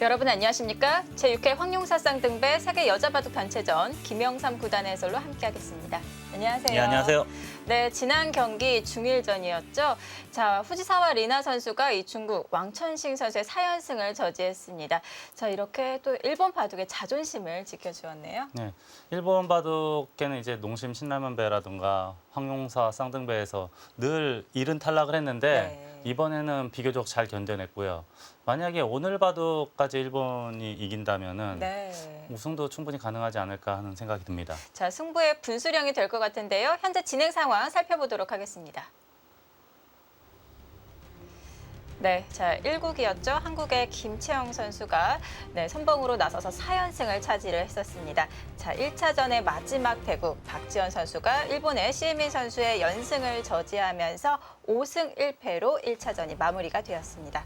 여러분 안녕하십니까? 제6회 황룡사 쌍등배 세계 여자바둑 단체전 김영삼 구단의 해설로 함께하겠습니다. 안녕하세요. 네, 안녕하세요. 네, 지난 경기 중일전이었죠. 자, 후지사와 리나 선수가 이 중국 왕천싱 선수의 4연승을 저지했습니다. 자, 이렇게 또 일본 바둑의 자존심을 지켜주었네요. 네, 일본 바둑계는 이제 농심 신라면배라든가 황룡사 쌍등배에서 늘 이른 탈락을 했는데 네. 이번에는 비교적 잘 견뎌냈고요. 만약에 오늘 바둑까지 일본이 이긴다면은 네. 우승도 충분히 가능하지 않을까 하는 생각이 듭니다. 자, 승부의 분수령이 될 것 같은데요. 현재 진행 상황 살펴보도록 하겠습니다. 네, 자 1국이었죠. 한국의 김채영 선수가 선봉으로 나서서 4연승을 차지를 했었습니다. 자 1차전의 마지막 대국 박지원 선수가 일본의 시에민 선수의 연승을 저지하면서 5승 1패로 1차전이 마무리가 되었습니다.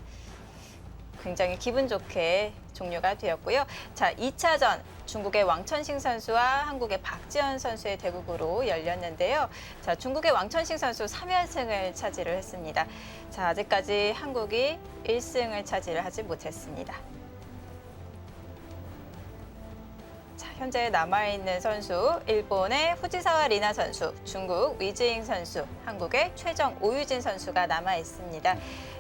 굉장히 기분 좋게 종료가 되었고요. 자, 2차전 중국의 왕천싱 선수와 한국의 박지원 선수의 대국으로 열렸는데요. 자, 중국의 왕천싱 선수 3연승을 차지를 했습니다. 자, 아직까지 한국이 1승을 차지를 하지 못했습니다. 자, 현재 남아있는 선수, 일본의 후지사와 리나 선수, 중국 위즈잉 선수, 한국의 최정 오유진 선수가 남아있습니다.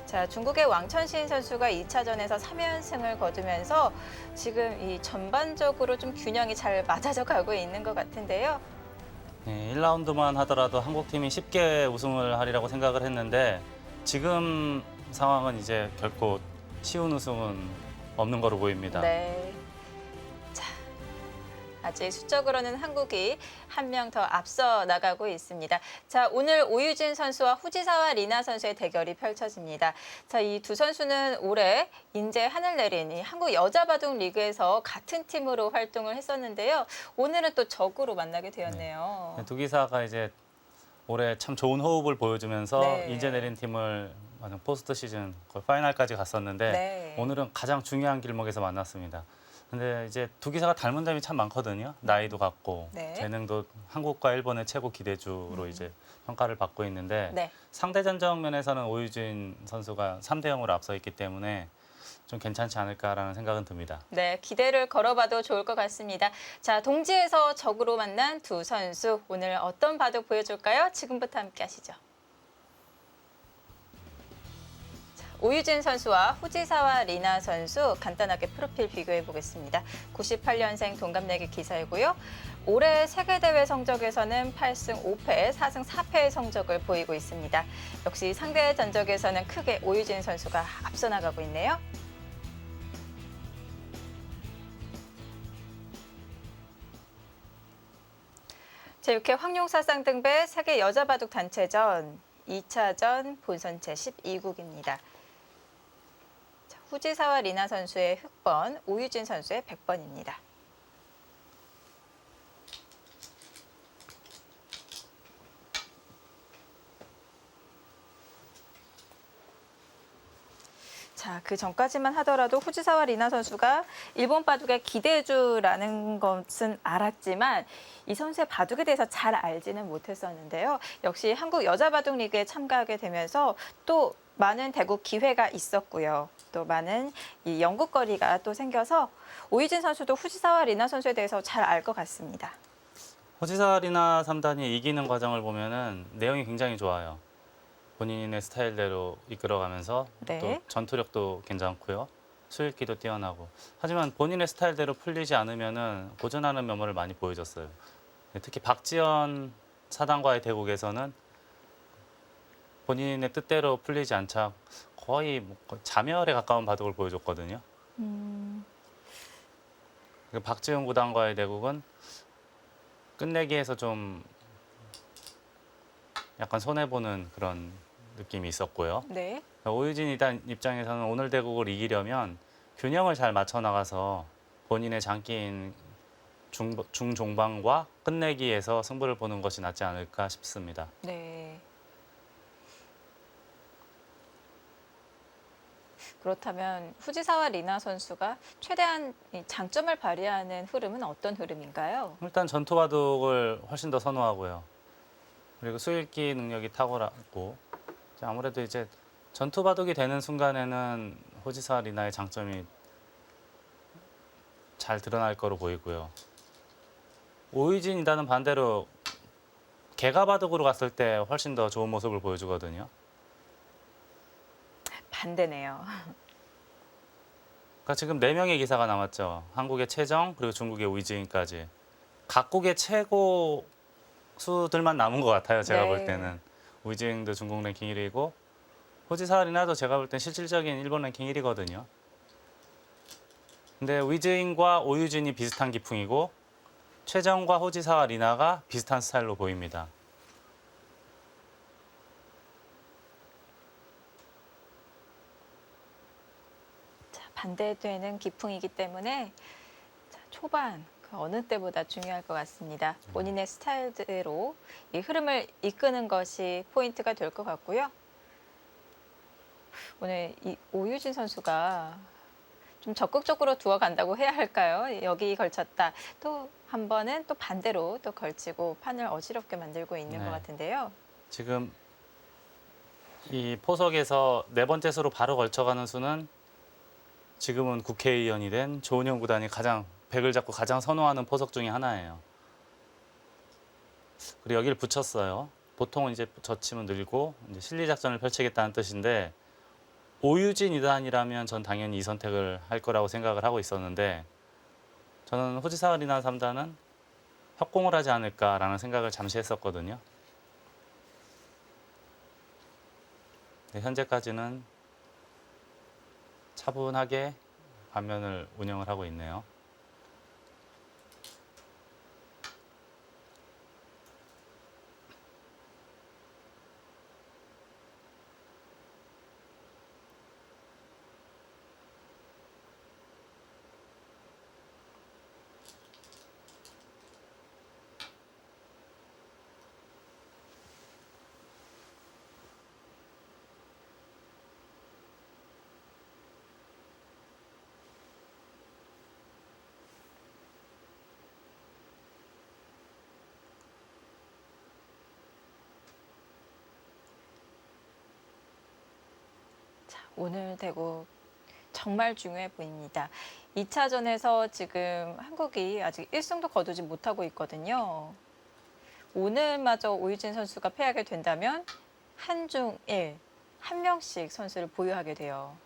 자, 중국의 왕천신 선수가 2차전에서 3연승을 거두면서 지금 이 전반적으로 좀 균형이 잘 맞아져 가고 있는 것 같은데요. 네, 1라운드만 하더라도 한국팀이 쉽게 우승을 하리라고 생각을 했는데 지금 상황은 이제 결코 쉬운 우승은 없는 거로 보입니다. 네. 자, 아직 수적으로는 한국이 한 명 더 앞서 나가고 있습니다. 자, 오늘 오유진 선수와 후지사와 리나 선수의 대결이 펼쳐집니다. 자, 이 두 선수는 올해 인제 하늘 내린 이 한국 여자바둑 리그에서 같은 팀으로 활동을 했었는데요. 오늘은 또 적으로 만나게 되었네요. 두 기사가 이제 올해 참 좋은 호흡을 보여주면서 네. 인제 내린 팀을 포스트 시즌 거의 파이널까지 갔었는데 네. 오늘은 가장 중요한 길목에서 만났습니다. 근데 이제 두 기사가 닮은 점이 참 많거든요. 나이도 같고 네. 재능도 한국과 일본의 최고 기대주로 이제 평가를 받고 있는데 네. 상대 전적 면에서는 오유진 선수가 3대 0으로 앞서 있기 때문에 좀 괜찮지 않을까라는 생각은 듭니다. 네, 기대를 걸어봐도 좋을 것 같습니다. 자, 동지에서 적으로 만난 두 선수, 오늘 어떤 바둑 보여줄까요? 지금부터 함께 하시죠. 자, 오유진 선수와 후지사와 리나 선수 간단하게 프로필 비교해 보겠습니다. 98년생 동갑내기 기사이고요. 올해 세계대회 성적에서는 8승 5패, 4승 4패의 성적을 보이고 있습니다. 역시 상대 전적에서는 크게 오유진 선수가 앞서 나가고 있네요. 제6회 황룡사 쌍등배 세계 여자바둑 단체전 2차전 본선 제12국입니다. 후지사와 리나 선수의 흑번, 오유진 선수의 백번입니다. 자, 그 전까지만 하더라도 후지사와 리나 선수가 일본 바둑의 기대주라는 것은 알았지만 이 선수의 바둑에 대해서 잘 알지는 못했었는데요. 역시 한국 여자바둑 리그에 참가하게 되면서 또 많은 대국 기회가 있었고요. 또 많은 이 연구거리가 또 생겨서 오유진 선수도 후지사와 리나 선수에 대해서 잘 알 것 같습니다. 호지사리나 3단이 이기는 과정을 보면은 내용이 굉장히 좋아요. 본인의 스타일대로 이끌어가면서 네. 또 전투력도 괜찮고요. 수익기도 뛰어나고. 하지만 본인의 스타일대로 풀리지 않으면은 고전하는 면모를 많이 보여줬어요. 특히 박지원 사단과의 대국에서는 본인의 뜻대로 풀리지 않자 거의 뭐 자멸에 가까운 바둑을 보여줬거든요. 박지원 구단과의 대국은 끝내기에서 좀 약간 손해보는 그런 느낌이 있었고요. 네. 오유진 입장에서는 오늘 대국을 이기려면 균형을 잘 맞춰 나가서 본인의 장기인 중종방과 끝내기에서 승부를 보는 것이 낫지 않을까 싶습니다. 네. 그렇다면 후지사와 리나 선수가 최대한 이 장점을 발휘하는 흐름은 어떤 흐름인가요? 일단 전투 바둑을 훨씬 더 선호하고요. 그리고 수읽기 능력이 탁월하고 아무래도 이제 전투 바둑이 되는 순간에는 호지사 리나의 장점이 잘 드러날 거로 보이고요. 오유진 2단은 반대로 개가바둑으로 갔을 때 훨씬 더 좋은 모습을 보여주거든요. 반대네요. 그러니까 지금 4명의 기사가 남았죠. 한국의 최정 그리고 중국의 오이즈인까지. 각국의 최고 수들만 남은 것 같아요. 제가 네. 볼 때는. 오이즈잉도 중국 랭킹 1위고 호지사 리나도 제가 볼 땐 실질적인 일본 랭킹 1위거든요. 근데 위즈잉과 오유진이 비슷한 기풍이고 최정과 호지사와 리나가 비슷한 스타일로 보입니다. 자, 반대되는 기풍이기 때문에 자, 초반 그 어느 때보다 중요할 것 같습니다. 본인의 스타일대로 이 흐름을 이끄는 것이 포인트가 될 것 같고요. 오늘 이 오유진 선수가 좀 적극적으로 두어 간다고 해야 할까요? 여기 걸쳤다. 또 한 번은 또 반대로 또 걸치고 판을 어지럽게 만들고 있는 네. 것 같은데요. 지금 이 포석에서 4번째 수로 바로 걸쳐가는 수는 지금은 국회의원이 된 조은영 구단이 가장 백을 잡고 가장 선호하는 포석 중에 하나예요. 그리고 여기를 붙였어요. 보통은 이제 젖히면 늘고 이제 실리 작전을 펼치겠다는 뜻인데 오유진 2단이라면 전 당연히 이 선택을 할 거라고 생각을 하고 있었는데 저는 호지사 리나 3단은 협공을 하지 않을까라는 생각을 잠시 했었거든요. 현재까지는 차분하게 반면을 운영을 하고 있네요. 오늘 대구 정말 중요해 보입니다. 2차전에서 지금 한국이 아직 1승도 거두지 못하고 있거든요. 오늘마저 오유진 선수가 패하게 된다면 한중일 한 명씩 선수를 보유하게 돼요.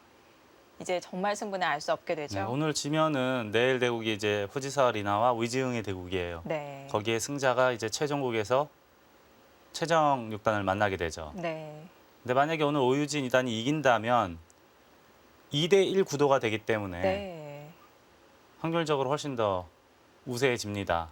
이제 정말 승부는 알 수 없게 네, 되죠. 오늘 지면은 내일 대국이 이제 후지사 리나와 위지응의 대국이에요. 네. 거기에 승자가 이제 최종국에서 최정 6단을 만나게 되죠. 네. 근데 만약에 오늘 오유진 2단이 이긴다면 2대1 구도가 되기 때문에 네. 확률적으로 훨씬 더 우세해집니다.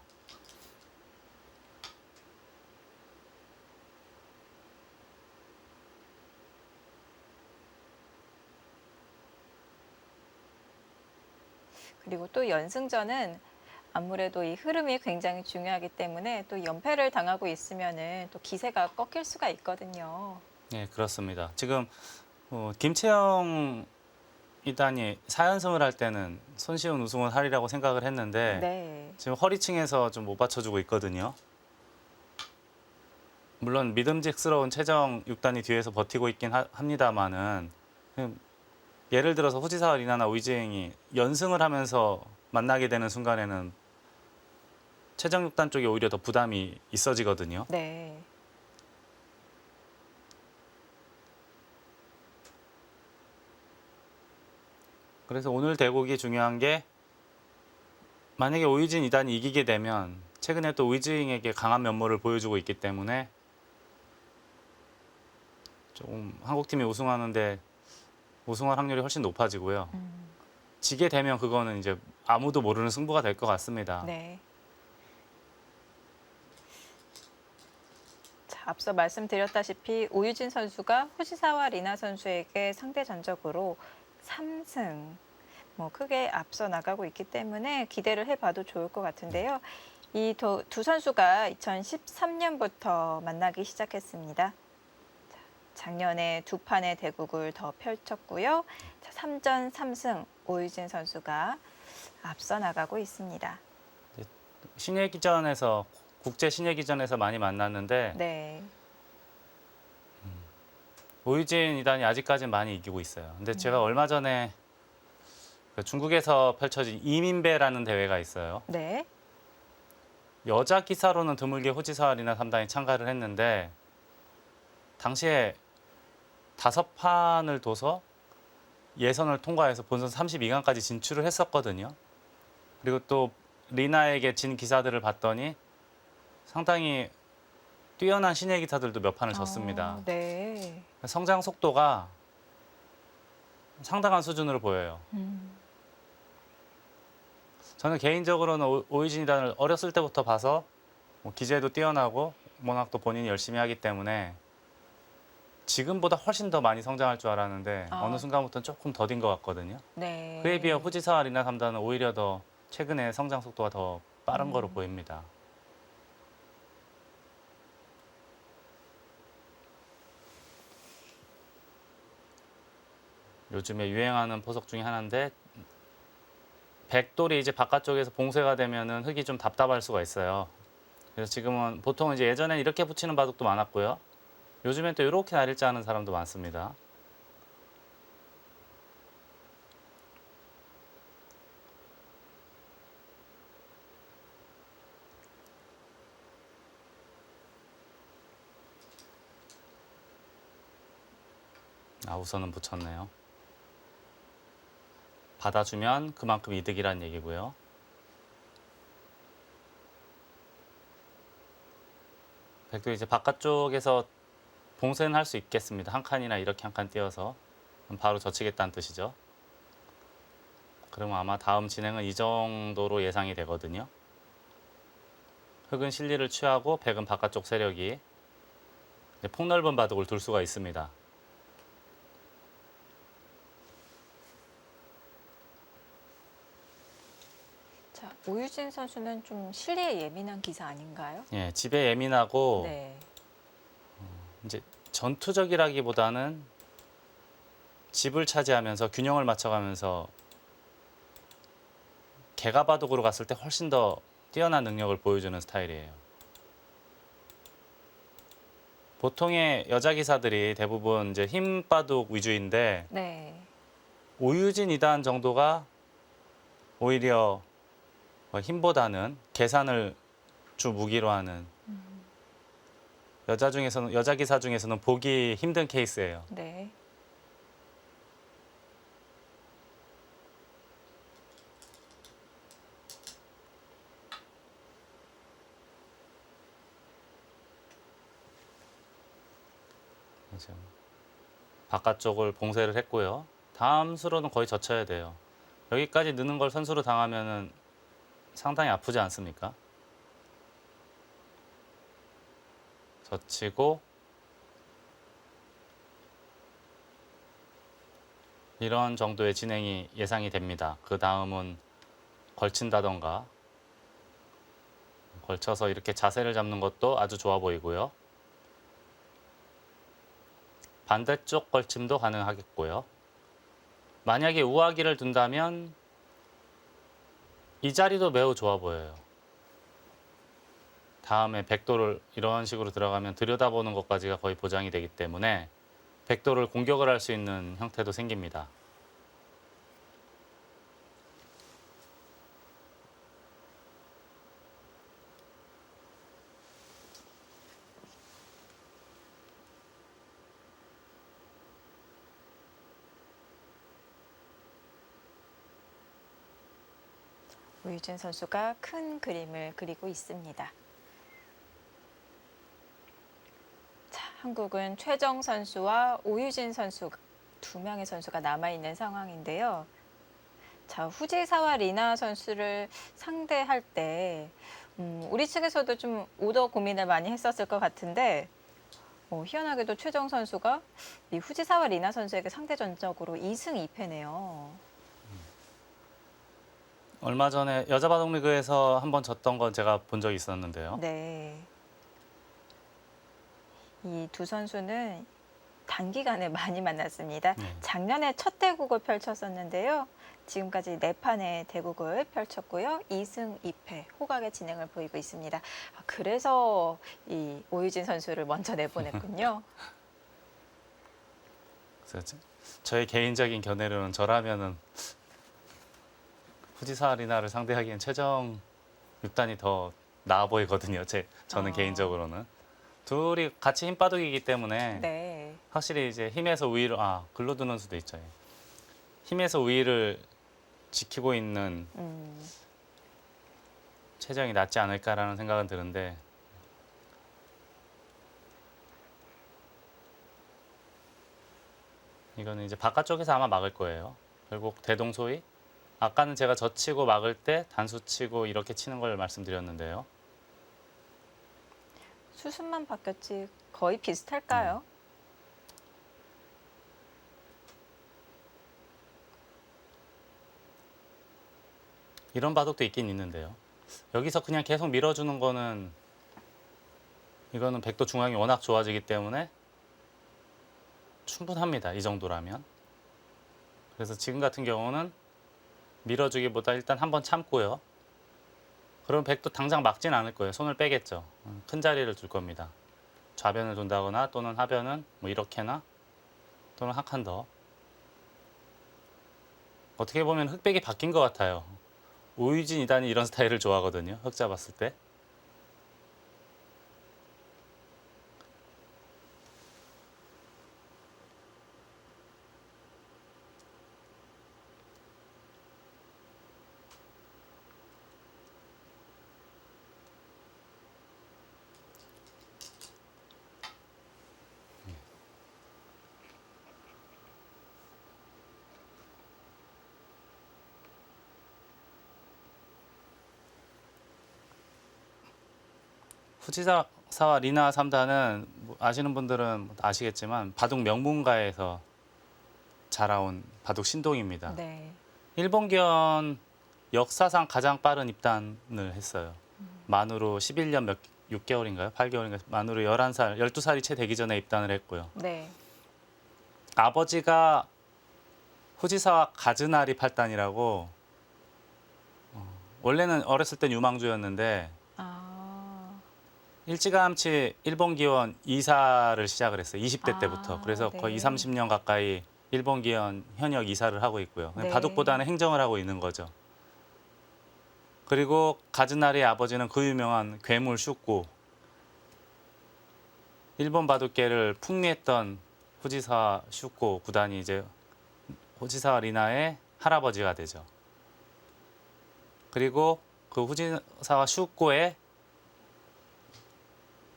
그리고 또 연승전은 아무래도 이 흐름이 굉장히 중요하기 때문에 또 연패를 당하고 있으면은 또 기세가 꺾일 수가 있거든요. 네, 그렇습니다. 지금 김채영 2단이 4연승을 할 때는 손쉬운 우승을 하리라고 생각을 했는데 네. 지금 허리층에서 좀 못 받쳐주고 있거든요. 물론 믿음직스러운 최정 6단이 뒤에서 버티고 있긴 합니다만은 예를 들어서 후지사와 리나나 위즈행이 연승을 하면서 만나게 되는 순간에는 최정 6단 쪽이 오히려 더 부담이 있어지거든요. 네. 그래서 오늘 대국이 중요한 게 만약에 오유진 2단이 이기게 되면 최근에 또 위즈잉에게 강한 면모를 보여주고 있기 때문에 조금 한국팀이 우승하는데 우승할 확률이 훨씬 높아지고요. 지게 되면 그거는 이제 아무도 모르는 승부가 될 것 같습니다. 네. 자, 앞서 말씀드렸다시피 오유진 선수가 호시사와 리나 선수에게 상대 전적으로 3승 뭐 크게 앞서 나가고 있기 때문에 기대를 해봐도 좋을 것 같은데요. 이 두 선수가 2013년부터 만나기 시작했습니다. 자, 작년에 두 판의 대국을 더 펼쳤고요. 자, 3전 3승 오유진 선수가 앞서 나가고 있습니다. 신예기전에서 국제 신예기전에서 많이 만났는데 네. 오유진 2단이 아직까지는 많이 이기고 있어요. 근데 제가 얼마 전에 그 중국에서 펼쳐진 이민배라는 대회가 있어요. 네. 여자 기사로는 드물게 후지사와 리나 3단이 참가를 했는데 당시에 5판을 둬서 예선을 통과해서 본선 32강까지 진출을 했었거든요. 그리고 또 리나에게 진 기사들을 봤더니 상당히 뛰어난 신예 기사들도 몇 판을 졌습니다. 네. 성장 속도가 상당한 수준으로 보여요. 저는 개인적으로는 오유진이단을 어렸을 때부터 봐서 뭐 기재도 뛰어나고 워낙 또 본인이 열심히 하기 때문에 지금보다 훨씬 더 많이 성장할 줄 알았는데 어느 순간부터는 조금 더딘 것 같거든요. 네. 그에 비해 후지사와 리나 3단은 오히려 더 최근에 성장 속도가 더 빠른 거로 보입니다. 요즘에 유행하는 포석 중에 하나인데 백돌이 이제 바깥쪽에서 봉쇄가 되면은 흙이 좀 답답할 수가 있어요. 그래서 지금은 보통 이제 예전엔 이렇게 붙이는 바둑도 많았고요. 요즘엔 또 이렇게 날일자 하는 사람도 많습니다. 우선은 붙였네요. 받아주면 그만큼 이득이란 얘기고요. 백도 이제 바깥쪽에서 봉쇄는 할 수 있겠습니다. 한 칸이나 이렇게 한 칸 띄어서 바로 젖히겠다는 뜻이죠. 그러면 아마 다음 진행은 이 정도로 예상이 되거든요. 흙은 실리를 취하고 백은 바깥쪽 세력이 폭넓은 바둑을 둘 수가 있습니다. 자, 오유진 선수는 좀 실리에 예민한 기사 아닌가요? 예, 집에 예민하고 네. 이제 전투적이라기보다는 집을 차지하면서 균형을 맞춰가면서 개가바둑으로 갔을 때 훨씬 더 뛰어난 능력을 보여주는 스타일이에요. 보통의 여자 기사들이 대부분 이제 힘바둑 위주인데 네. 오유진 2단 정도가 오히려 힘보다는 계산을 주 무기로 하는 여자 기사 중에서는 보기 힘든 케이스예요. 네. 지금 바깥쪽을 봉쇄를 했고요. 다음 수로는 거의 젖혀야 돼요. 여기까지 느는 걸 선수로 당하면은 상당히 아프지 않습니까? 젖히고 이런 정도의 진행이 예상이 됩니다. 그 다음은 걸친다던가 걸쳐서 이렇게 자세를 잡는 것도 아주 좋아 보이고요. 반대쪽 걸침도 가능하겠고요. 만약에 우아기를 둔다면 이 자리도 매우 좋아 보여요. 다음에 백도를 이런 식으로 들어가면 들여다보는 것까지가 거의 보장이 되기 때문에 백도를 공격을 할 수 있는 형태도 생깁니다. 오유진 선수가 큰 그림을 그리고 있습니다. 자, 한국은 최정 선수와 오유진 선수 두 명의 선수가 남아있는 상황인데요. 자, 후지사와 리나 선수를 상대할 때 우리 측에서도 좀 오더 고민을 많이 했었을 것 같은데 희한하게도 최정 선수가 이 후지사와 리나 선수에게 상대전적으로 2승 2패네요. 얼마 전에 여자 바둑 리그에서 한번 졌던 건 제가 본 적이 있었는데요. 네. 이 두 선수는 단기간에 많이 만났습니다. 네. 작년에 첫 대국을 펼쳤었는데요. 지금까지 4판의 대국을 펼쳤고요. 2승 2패 호각의 진행을 보이고 있습니다. 그래서 이 오유진 선수를 먼저 내보냈군요. 그래서 저의 개인적인 견해로는 저라면은 후지사 리나를 상대하기엔 최정 6단이 더 나아 보이거든요. 저는 개인적으로는. 둘이 같이 힘바둑이기 때문에 네. 확실히 이제 힘에서 우위를 글로 두는 수도 있죠. 예. 힘에서 우위를 지키고 있는 최정이 낫지 않을까라는 생각은 드는데 이거는 이제 바깥쪽에서 아마 막을 거예요. 결국 대동소이. 아까는 제가 젖히고 막을 때 단수 치고 이렇게 치는 걸 말씀드렸는데요. 수순만 바뀌었지 거의 비슷할까요? 이런 바둑도 있긴 있는데요. 여기서 그냥 계속 밀어주는 거는 이거는 백도 중앙이 워낙 좋아지기 때문에 충분합니다. 이 정도라면. 그래서 지금 같은 경우는 밀어주기보다 일단 한번 참고요. 그럼 백도 당장 막진 않을 거예요. 손을 빼겠죠. 큰 자리를 둘 겁니다. 좌변을 둔다거나 또는 하변은 뭐 이렇게나 또는 한 칸 더. 어떻게 보면 흑백이 바뀐 것 같아요. 오유진 2단이 이런 스타일을 좋아하거든요. 흑 잡았을 때. 후지사와 리나 3단은 아시는 분들은 아시겠지만 바둑 명문가에서 자라온 바둑 신동입니다. 네. 일본견 역사상 가장 빠른 입단을 했어요. 만으로 11년 6개월인가요? 8개월인가요? 만으로 11살, 12살이 채 되기 전에 입단을 했고요. 네. 아버지가 후지사와 가즈나리 8단이라고 원래는 어렸을 땐 유망주였는데 아. 일찌감치 일본 기원 이사를 시작을 했어요. 20대 아, 때부터. 그래서 네. 거의 2, 30년 가까이 일본 기원 현역 이사를 하고 있고요. 네. 바둑보다는 행정을 하고 있는 거죠. 그리고 가즈나리의 아버지는 그 유명한 괴물 슈고. 일본 바둑계를 풍미했던 후지사 슈고 구단이 이제 후지사 리나의 할아버지가 되죠. 그리고 그 후지사와 슈고의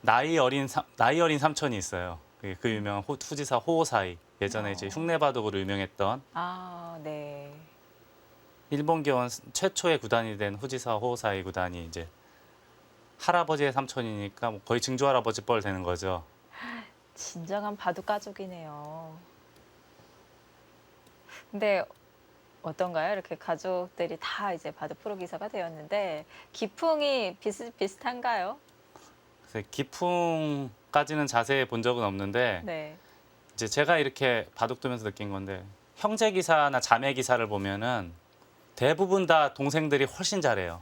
나이 어린 삼촌이 있어요. 그 유명한 후지사 호오사이. 예전에 이제 흉내 바둑으로 유명했던 아, 네. 일본 기원 최초의 구단이 된 후지사 호오사이 구단이 이제 할아버지의 삼촌이니까 뭐 거의 증조 할아버지 뻘 되는 거죠. 진정한 바둑 가족이네요. 근데 어떤가요? 이렇게 가족들이 다 이제 바둑 프로 기사가 되었는데 기풍이 비슷비슷한가요? 그래서 기풍까지는 자세히 본 적은 없는데 네. 이제 제가 이렇게 바둑 두면서 느낀 건데 형제 기사나 자매 기사를 보면은 대부분 다 동생들이 훨씬 잘해요.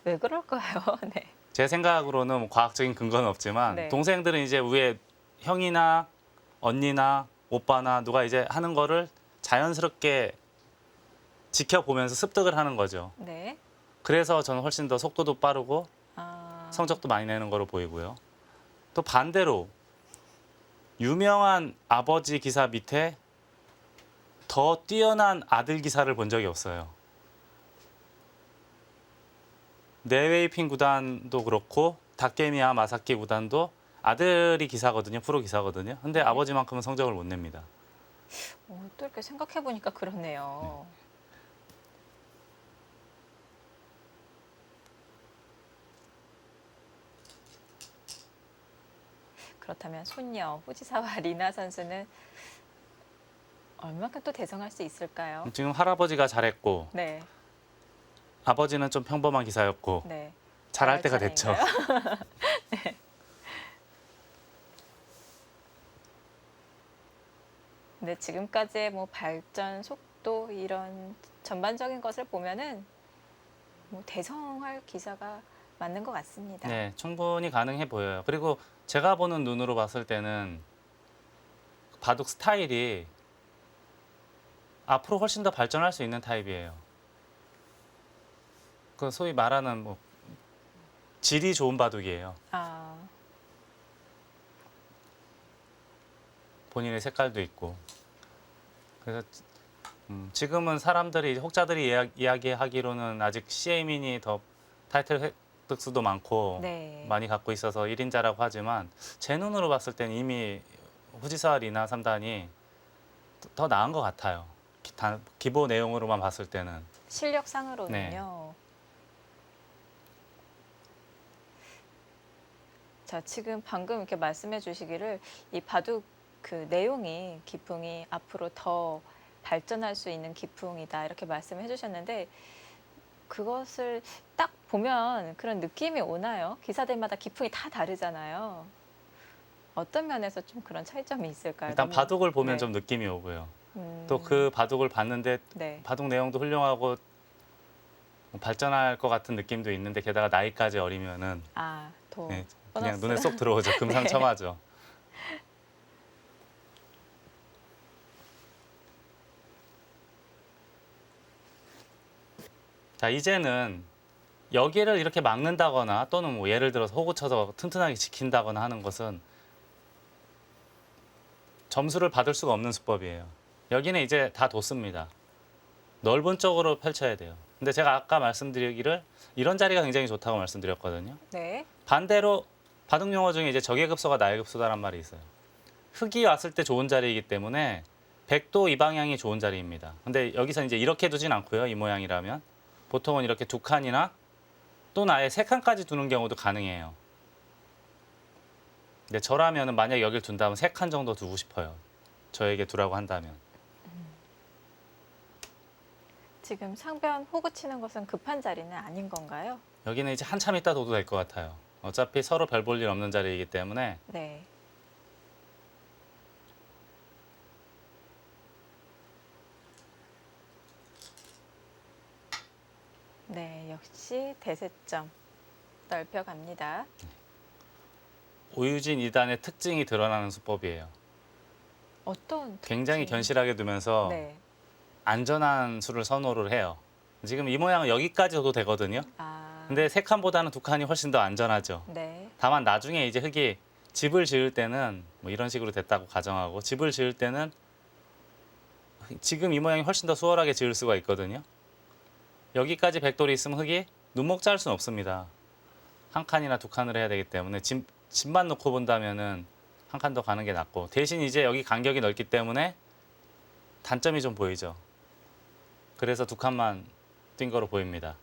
왜 그럴까요? 네. 제 생각으로는 뭐 과학적인 근거는 없지만 네. 동생들은 이제 위에 형이나 언니나 오빠나 누가 이제 하는 거를 자연스럽게 지켜보면서 습득을 하는 거죠. 네. 그래서 저는 훨씬 더 속도도 빠르고 아, 성적도 많이 내는 거로 보이고요. 또 반대로 유명한 아버지 기사 밑에 더 뛰어난 아들 기사를 본 적이 없어요. 네웨이핑 구단도 그렇고 다케미야 마사키 구단도 아들이 기사거든요. 프로 기사거든요. 근데 네. 아버지만큼은 성적을 못 냅니다. 또 이렇게 생각해 보니까 그렇네요. 그렇다면 손녀 후지사와 리나 선수는 얼마큼 또 대성할 수 있을까요? 지금 할아버지가 잘했고 네, 아버지는 좀 평범한 기사였고 네. 잘할 때가 됐죠. 차례인가요? 네. 근데 지금까지의 뭐 발전 속도 이런 전반적인 것을 보면은 뭐 대성할 기사가 맞는 것 같습니다. 네, 충분히 가능해 보여요. 그리고 제가 보는 눈으로 봤을 때는 바둑 스타일이 앞으로 훨씬 더 발전할 수 있는 타입이에요. 그 소위 말하는 뭐 질이 좋은 바둑이에요. 아, 본인의 색깔도 있고. 그래서 지금은 사람들이 혹자들이 이야기하기로는 아직 CA민이 더 타이틀 획득수도 많고 네. 많이 갖고 있어서 1인자라고 하지만 제 눈으로 봤을 때는 이미 후지사 리나 3단이 더 나은 것 같아요. 기본 내용으로만 봤을 때는. 실력상으로는요. 자, 지금 방금 이렇게 말씀해 주시기를 이 바둑 그 내용이 기풍이 앞으로 더 발전할 수 있는 기풍이다 이렇게 말씀해 주셨는데 그것을 딱 보면 그런 느낌이 오나요? 기사들마다 기풍이 다 다르잖아요. 어떤 면에서 좀 그런 차이점이 있을까요? 일단 너무- 바둑을 보면 네. 좀 느낌이 오고요. 음, 또 그 바둑을 봤는데 네. 바둑 내용도 훌륭하고 발전할 것 같은 느낌도 있는데 게다가 나이까지 어리면은 아, 더 네, 그냥 보너스. 눈에 쏙 들어오죠. 금상첨화죠. 자, 이제는 여기를 이렇게 막는다거나 또는 뭐 예를 들어서 호구 쳐서 튼튼하게 지킨다거나 하는 것은 점수를 받을 수가 없는 수법이에요. 여기는 이제 다 뒀습니다. 넓은 쪽으로 펼쳐야 돼요. 근데 제가 아까 말씀드리기를 이런 자리가 굉장히 좋다고 말씀드렸거든요. 네. 반대로 바둑 용어 중에 이제 적의급소가 나의급소다란 말이 있어요. 흙이 왔을 때 좋은 자리이기 때문에 백도 이 방향이 좋은 자리입니다. 근데 여기서 이제 이렇게 두진 않고요. 이 모양이라면 보통은 이렇게 두 칸이나 또는 아예 세 칸까지 두는 경우도 가능해요. 근데 저라면은 만약 여길 둔다면 세 칸 정도 두고 싶어요. 저에게 두라고 한다면. 지금 상변 호구 치는 것은 급한 자리는 아닌 건가요? 여기는 이제 한참 있다 둬도 될 것 같아요. 어차피 서로 별 볼 일 없는 자리이기 때문에 네. 네, 역시 대세점 넓혀갑니다. 오유진 2단의 특징이 드러나는 수법이에요. 어떤 굉장히 특징? 견실하게 두면서 네. 안전한 수를 선호를 해요. 지금 이 모양은 여기까지 둬도 되거든요. 아. 근데 세 칸보다는 두 칸이 훨씬 더 안전하죠. 네. 다만 나중에 이제 흙이 집을 지을 때는 뭐 이런 식으로 됐다고 가정하고 집을 지을 때는 지금 이 모양이 훨씬 더 수월하게 지을 수가 있거든요. 여기까지 백돌이 있으면 흙이 눈목 짤 수는 없습니다. 한 칸이나 두 칸을 해야 되기 때문에 집만 놓고 본다면은 한 칸 더 가는 게 낫고 대신 이제 여기 간격이 넓기 때문에 단점이 좀 보이죠. 그래서 두 칸만 뛴 거로 보입니다.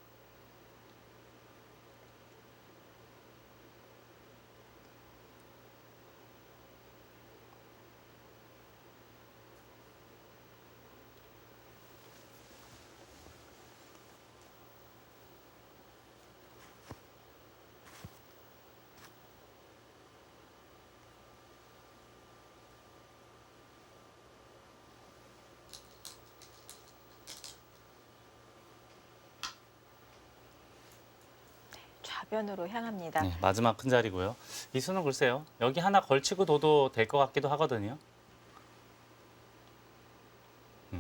좌변으로 향합니다. 네, 마지막 큰 자리고요. 이 수는 글쎄요. 여기 하나 걸치고 둬도 될 것 같기도 하거든요.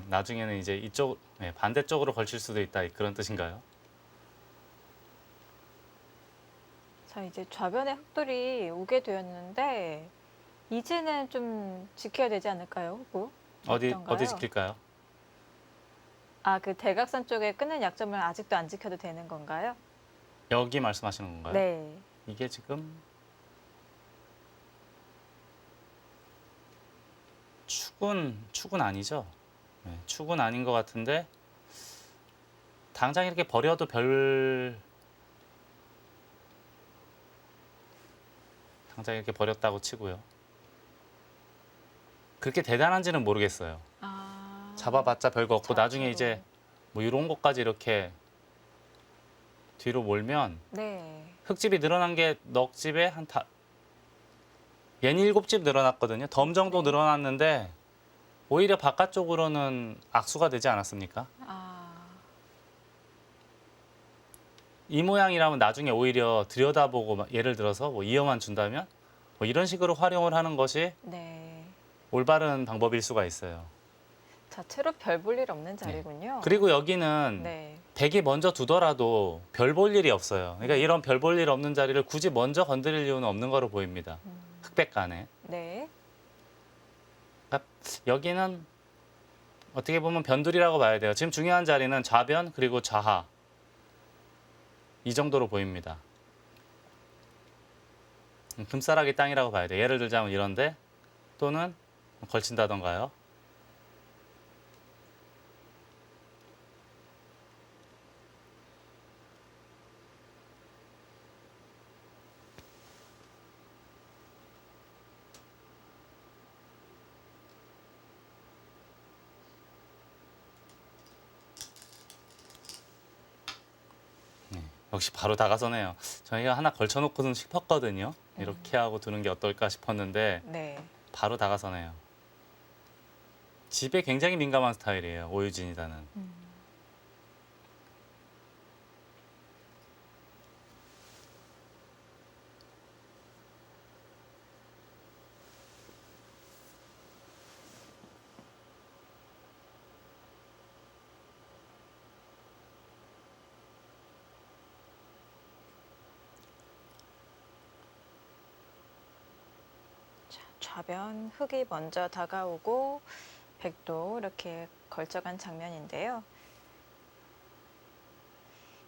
나중에는 이제 이쪽 네, 반대쪽으로 걸칠 수도 있다 그런 뜻인가요? 자, 이제 좌변에 흑돌이 오게 되었는데 이제는 좀 지켜야 되지 않을까요? 호구? 어떤가요? 어디 지킬까요? 아, 그 대각선 쪽에 끊는 약점을 아직도 안 지켜도 되는 건가요? 여기 말씀하시는 건가요? 네. 이게 지금 축은 아니죠? 네, 축은 아닌 것 같은데 당장 이렇게 버려도 당장 이렇게 버렸다고 치고요. 그렇게 대단한지는 모르겠어요. 아. 잡아봤자 별거 없고 자, 나중에 이제 뭐 이런 것까지 이렇게 뒤로 몰면 네. 흙집이 늘어난 게 넉집에 얘는 7집 늘어났거든요. 덤 정도 네. 늘어났는데 오히려 바깥쪽으로는 악수가 되지 않았습니까? 아. 이 모양이라면 나중에 오히려 들여다보고 예를 들어서 뭐 2어만 준다면 뭐 이런 식으로 활용을 하는 것이 네. 올바른 방법일 수가 있어요. 자체로 별 볼 일 없는 자리군요. 그리고 여기는 네. 백이 먼저 두더라도 별 볼 일이 없어요. 그러니까 이런 별 볼 일 없는 자리를 굳이 먼저 건드릴 이유는 없는 거로 보입니다. 흑백 간에. 네. 그러니까 여기는 어떻게 보면 변두리라고 봐야 돼요. 지금 중요한 자리는 좌변 그리고 좌하 이 정도로 보입니다. 금싸라기 땅이라고 봐야 돼요. 예를 들자면 이런데 또는 걸친다던가요. 역시 바로 다가서네요. 저희가 하나 걸쳐놓고는 싶었거든요. 이렇게 하고 두는 게 어떨까 싶었는데 네. 바로 다가서네요. 집에 굉장히 민감한 스타일이에요. 오유진이다는. 자, 좌변 흙이 먼저 다가오고 백도 이렇게 걸쳐간 장면인데요.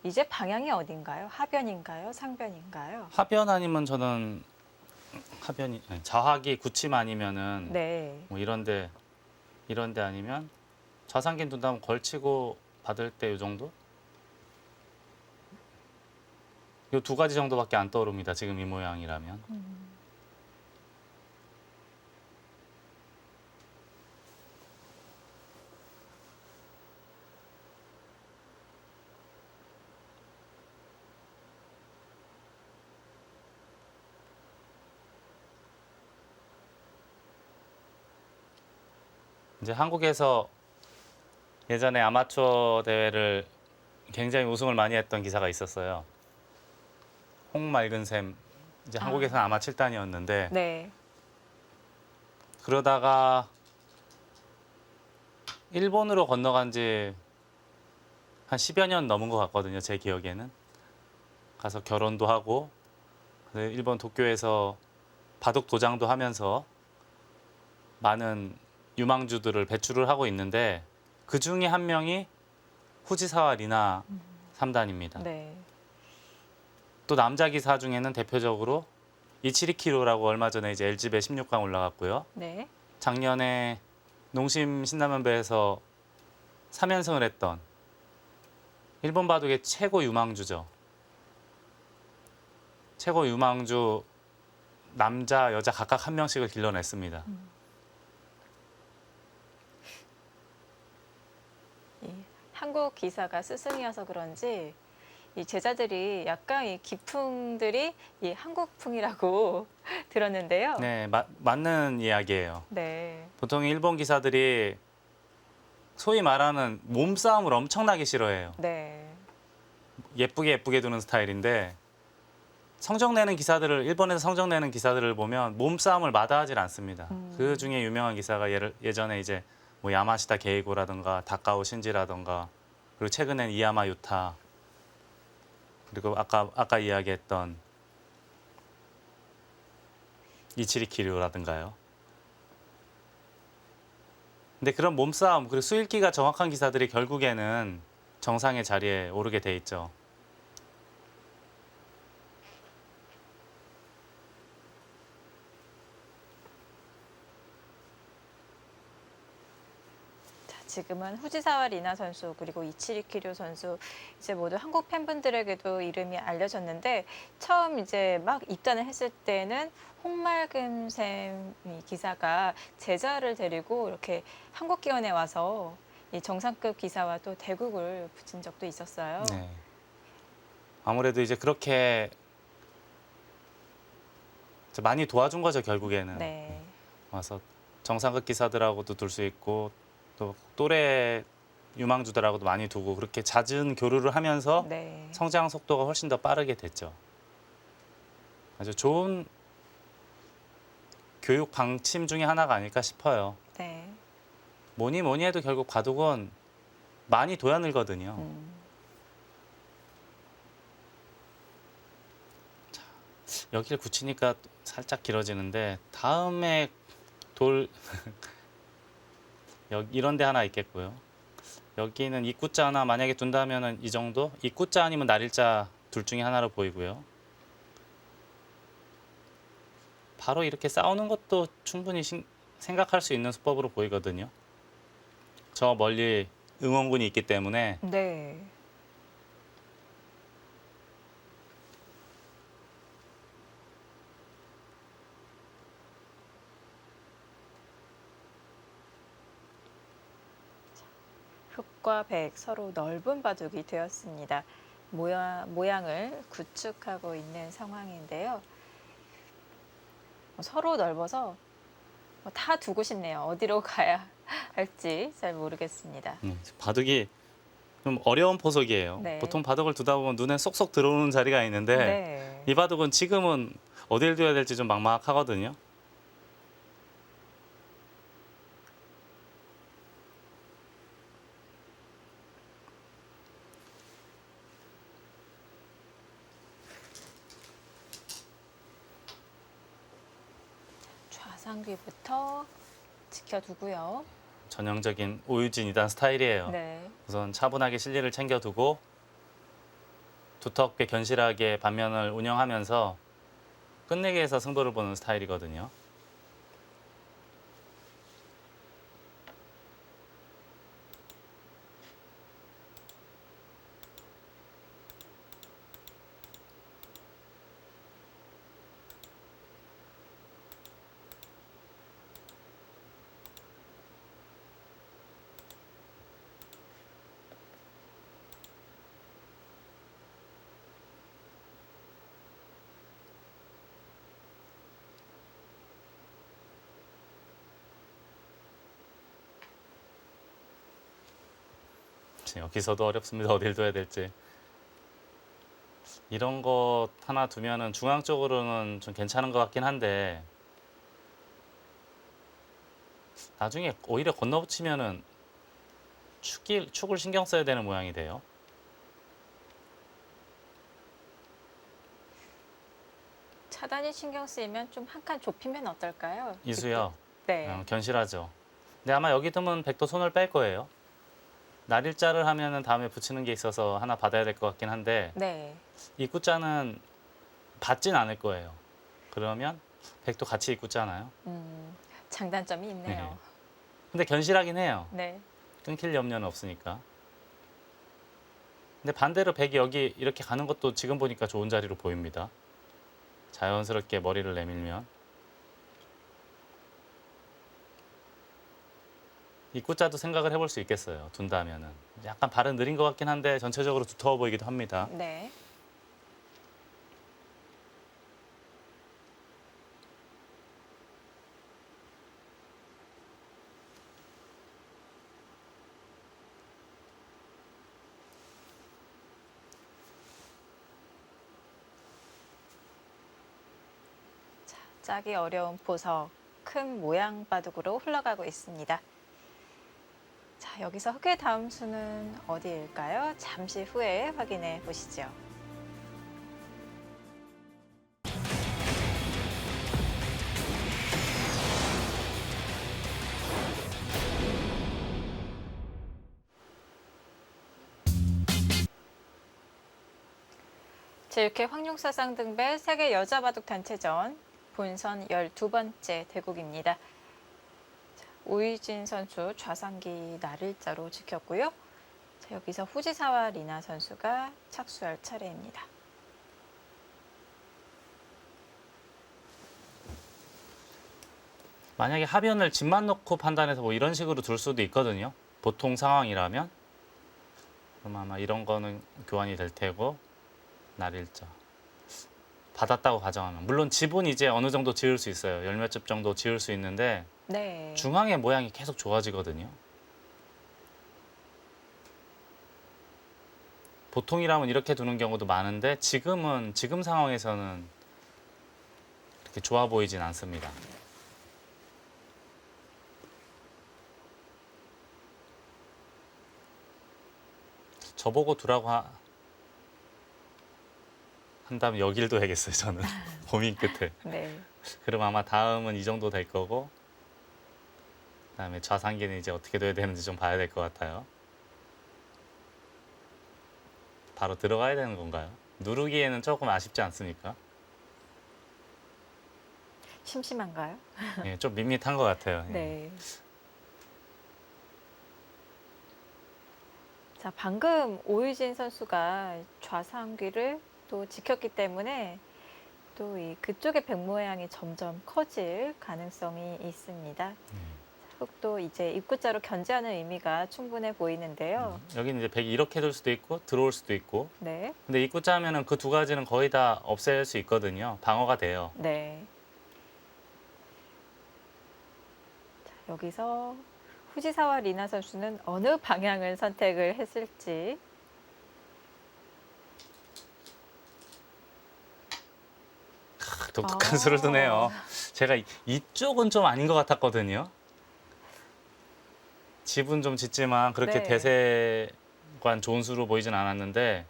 이제 방향이 어딘가요? 하변인가요? 상변인가요? 하변 아니면 저는 하변이 아니, 좌하기 굳힘 아니면은 네. 뭐 이런데 아니면 좌상긴 둔다면 걸치고 받을 때 이 정도? 이 두 가지 정도밖에 안 떠오릅니다. 지금 이 모양이라면. 이제 한국에서 예전에 아마추어 대회를 굉장히 우승을 많이 했던 기사가 있었어요. 홍맑은 샘. 이제 한국에서는 아마 7단이었는데 네. 그러다가 일본으로 건너간 지 한 10여 년 넘은 것 같거든요. 제 기억에는. 가서 결혼도 하고 일본 도쿄에서 바둑 도장도 하면서 많은 유망주들을 배출을 하고 있는데 그 중에 한 명이 후지사와 리나 3단입니다. 네. 또 남자 기사 중에는 대표적으로 이치리키로라고 얼마 전에 이제 LG배 16강 올라갔고요. 네. 작년에 농심 신라면배에서 3연승을 했던 일본 바둑의 최고 유망주죠. 최고 유망주 남자, 여자 각각 한 명씩을 길러냈습니다. 이 한국 기사가 스승이어서 그런지 이 제자들이 약간 이 기풍들이 이 한국풍이라고 들었는데요. 네, 맞는 이야기예요. 네. 보통 일본 기사들이 소위 말하는 몸싸움을 엄청나게 싫어해요. 네. 예쁘게 두는 스타일인데 일본에서 성적 내는 기사들을 보면 몸싸움을 마다하질 않습니다. 그 중에 유명한 기사가 예전에 이제 뭐 야마시타 게이고라든가 다카오 신지라든가 그리고 최근엔 이야마 유타 그리고 아까 이야기했던 이치리 키류라든가요. 근데 그런 몸싸움 그리고 수읽기가 정확한 기사들이 결국에는 정상의 자리에 오르게 돼 있죠. 지금은 후지사와 리나 선수 그리고 이치리 키류 선수 이제 모두 한국 팬분들에게도 이름이 알려졌는데 처음 이제 막 입단을 했을 때는 홍맑은 샘 기사가 제자를 데리고 이렇게 한국 기원에 와서 이 정상급 기사와 또 대국을 붙인 적도 있었어요. 네. 아무래도 이제 그렇게 많이 도와준 거죠 결국에는. 네. 와서 정상급 기사들하고도 둘 수 있고 또 또래 유망주들하고도 많이 두고 그렇게 잦은 교류를 하면서 네. 성장 속도가 훨씬 더 빠르게 됐죠. 아주 좋은 교육 방침 중에 하나가 아닐까 싶어요. 네. 뭐니 뭐니 해도 결국 바둑은 많이 둬야 늘거든요. 여기를 굳히니까 살짝 길어지는데 다음에 돌 여기 이런 데 하나 있겠고요. 여기는 입구자 하나 만약에 둔다면은 이 정도? 입구자 아니면 날일자 둘 중에 하나로 보이고요. 바로 이렇게 싸우는 것도 충분히 생각할 수 있는 수법으로 보이거든요. 저 멀리 응원군이 있기 때문에 네. 흑과 백 서로 넓은 바둑이 되었습니다. 모양을 구축하고 있는 상황인데요. 서로 넓어서 다 두고 싶네요. 어디로 가야 할지 잘 모르겠습니다. 바둑이 좀 어려운 포석이에요. 네. 보통 바둑을 두다 보면 눈에 쏙쏙 들어오는 자리가 있는데 네. 이 바둑은 지금은 어딜 둬야 될지 좀 막막하거든요. 좌상귀부터 지켜두고요. 전형적인 오유진 2단 스타일이에요. 네. 우선 차분하게 실리를 챙겨두고 두텁게 견실하게 반면을 운영하면서 끝내기 위해서 승부를 보는 스타일이거든요. 여기서도 어렵습니다. 어딜 둬야 될지. 이런 것 하나 두면은 중앙 쪽으로는 좀 괜찮은 것 같긴 한데 나중에 오히려 건너붙이면은 축을 신경 써야 되는 모양이 돼요. 차단이 신경 쓰이면 좀 한 칸 좁히면 어떨까요? 이수요. 네. 견실하죠. 근데 아마 여기 두면 백도 손을 뺄 거예요. 날일자를 하면은 다음에 붙이는 게 있어서 하나 받아야 될 것 같긴 한데 네. 입구자는 받진 않을 거예요. 그러면 백도 같이 입구자잖아요. 장단점이 있네요. 네. 근데 견실하긴 해요. 네. 끊길 염려는 없으니까. 근데 반대로 백이 여기 이렇게 가는 것도 지금 보니까 좋은 자리로 보입니다. 자연스럽게 머리를 내밀면. 입구자도 생각을 해볼 수 있겠어요. 둔다면은. 약간 발은 느린 것 같긴 한데 전체적으로 두터워 보이기도 합니다. 네. 자, 짜기 어려운 보석, 큰 모양 바둑으로 흘러가고 있습니다. 자, 여기서 흑의 다음 수는 어디일까요? 잠시 후에 확인해 보시죠. 제6회 황룡사상 등배 세계 여자 바둑 단체전 본선 12번째 대국입니다. 오유진 선수 좌상기 날일자로 지켰고요. 자, 여기서 후지사와 리나 선수가 착수할 차례입니다. 만약에 하변을 집만 놓고 판단해서 뭐 이런 식으로 둘 수도 있거든요. 보통 상황이라면. 그럼 아마 이런 거는 교환이 될 테고 날일자. 받았다고 가정하면. 물론 집은 이제 어느 정도 지을 수 있어요. 열 몇 집 정도 지을 수 있는데 네. 중앙의 모양이 계속 좋아지거든요. 보통이라면 이렇게 두는 경우도 많은데 지금 상황에서는 그렇게 좋아 보이진 않습니다. 저보고 두라고 한다면 여길 둬야겠어요, 저는. 고민 끝에. 네. 그럼 아마 다음은 이 정도 될 거고, 그다음에 좌상기는 이제 어떻게 둬야 되는지 좀 봐야 될 것 같아요. 바로 들어가야 되는 건가요? 누르기에는 조금 아쉽지 않습니까? 심심한가요? 예, 좀 밋밋한 것 같아요. 예. 네. 자, 방금 오유진 선수가 좌상귀를 또 지켰기 때문에 또 이 그쪽의 백 모양이 점점 커질 가능성이 있습니다. 흑도 이제 입구자로 견제하는 의미가 충분해 보이는데요. 여기는 이제 백이 이렇게 둘 수도 있고 들어올 수도 있고, 네, 근데 입구자 하면은 그 두 가지는 거의 다 없앨 수 있거든요. 방어가 돼요. 네. 자, 여기서 후지사와 리나 선수는 어느 방향을 선택을 했을지. 독특한 수를 두네요. 제가 이쪽은 좀 아닌 것 같았거든요. 집은 좀 짓지만 그렇게 네. 대세관 좋은 수로 보이진 않았는데,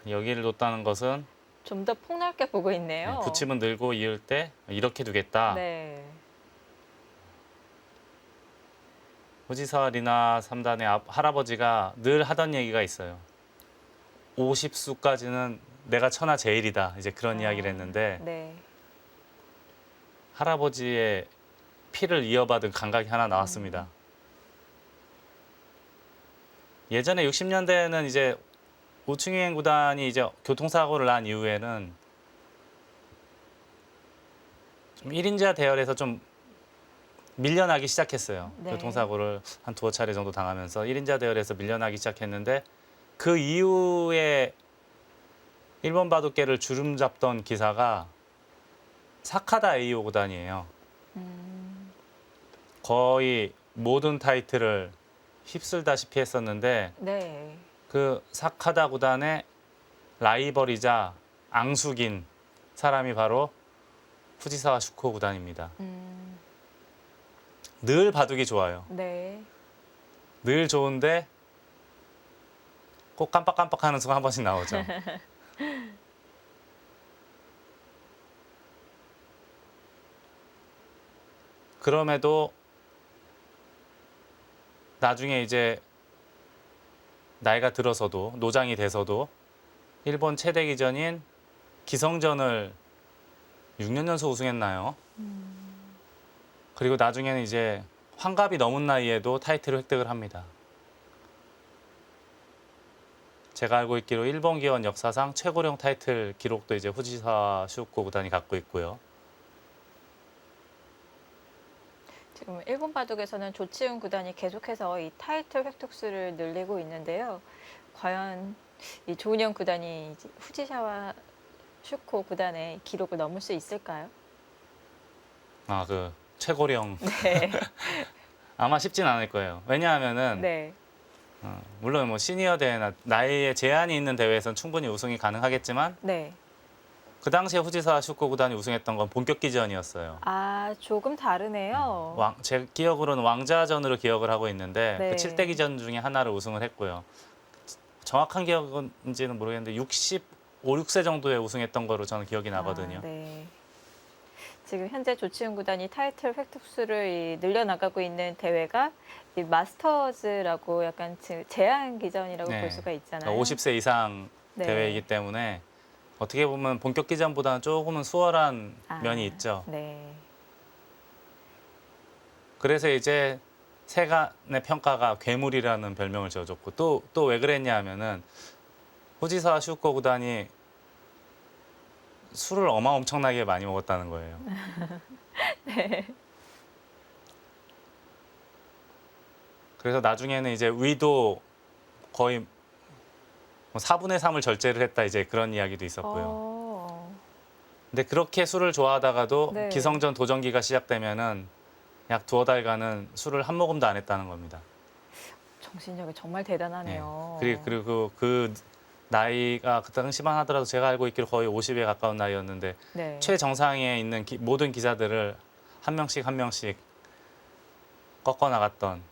여기를 뒀다는 것은 좀 더 폭넓게 보고 있네요. 붙임은 늘고 이을 때 이렇게 두겠다. 네. 후지사 리나 3단의 할아버지가 늘 하던 얘기가 있어요. 50수까지는 내가 천하 제일이다. 이제 그런 이야기를 했는데, 네. 할아버지의 피를 이어받은 감각이 하나 나왔습니다. 예전에 60년대에는 이제 우충유행 구단이 이제 교통사고를 난 이후에는 좀 1인자 대열에서 좀 밀려나기 시작했어요. 네. 교통사고를 한 두어 차례 정도 당하면서 1인자 대열에서 밀려나기 시작했는데, 그 이후에 일본 바둑계를 주름잡던 기사가 사카다 에이오 구단이에요. 거의 모든 타이틀을 휩쓸다시피 했었는데, 네. 그 사카다 구단의 라이벌이자 앙숙인 사람이 바로 후지사와 슈코 구단입니다. 늘 바둑이 좋아요. 네. 늘 좋은데 꼭 깜빡깜빡하는 수가 한 번씩 나오죠. 그럼에도 나중에 이제 나이가 들어서도, 노장이 돼서도 일본 최대 기전인 기성전을 6년 연속 우승했나요? 그리고 나중에는 이제 환갑이 넘은 나이에도 타이틀을 획득을 합니다. 제가 알고 있기로 일본 기원 역사상 최고령 타이틀 기록도 이제 후지사 슈코 구단이 갖고 있고요. 지금 일본 바둑에서는 조치훈 구단이 계속해서 이 타이틀 획득수를 늘리고 있는데요. 과연 이 조은영 구단이 이제 후지샤와 슈코 구단의 기록을 넘을 수 있을까요? 아, 그 최고령 네. 아마 쉽진 않을 거예요. 왜냐하면은 네. 물론 뭐 시니어 대회나 나이에 제한이 있는 대회에서는 충분히 우승이 가능하겠지만, 네. 그 당시에 후지사 슈코 구단이 우승했던 건 본격 기전이었어요. 아, 조금 다르네요. 제 기억으로는 왕자전으로 기억을 하고 있는데, 네. 그 7대 기전 중에 하나를 우승을 했고요. 정확한 기억인지는 모르겠는데 65, 6세 정도에 우승했던 거로 저는 기억이 나거든요. 아, 네. 지금 현재 조치훈 구단이 타이틀 획득수를 늘려나가고 있는 대회가 이 마스터즈라고 약간 제한 기전이라고 네. 볼 수가 있잖아요. 50세 이상 네. 대회이기 때문에 어떻게 보면 본격 기전보다는 조금은 수월한 면이 있죠. 네. 그래서 이제 세간의 평가가 괴물이라는 별명을 지어줬고, 또 왜 그랬냐 하면은 후지사 슈코 구단이 술을 엄청나게 많이 먹었다는 거예요. 네. 그래서 나중에는 이제 위도 거의 뭐 4분의 3을 절제를 했다, 이제 그런 이야기도 있었고요. 근데 그렇게 술을 좋아하다가도 네. 기성전 도전기가 시작되면은 약 두어 달간은 술을 한 모금도 안 했다는 겁니다. 정신력이 정말 대단하네요. 그리고 그 나이가 그 당시만 하더라도 제가 알고 있기로 거의 50에 가까운 나이였는데, 네. 최정상에 있는 모든 기사들을 한 명씩 꺾어 나갔던,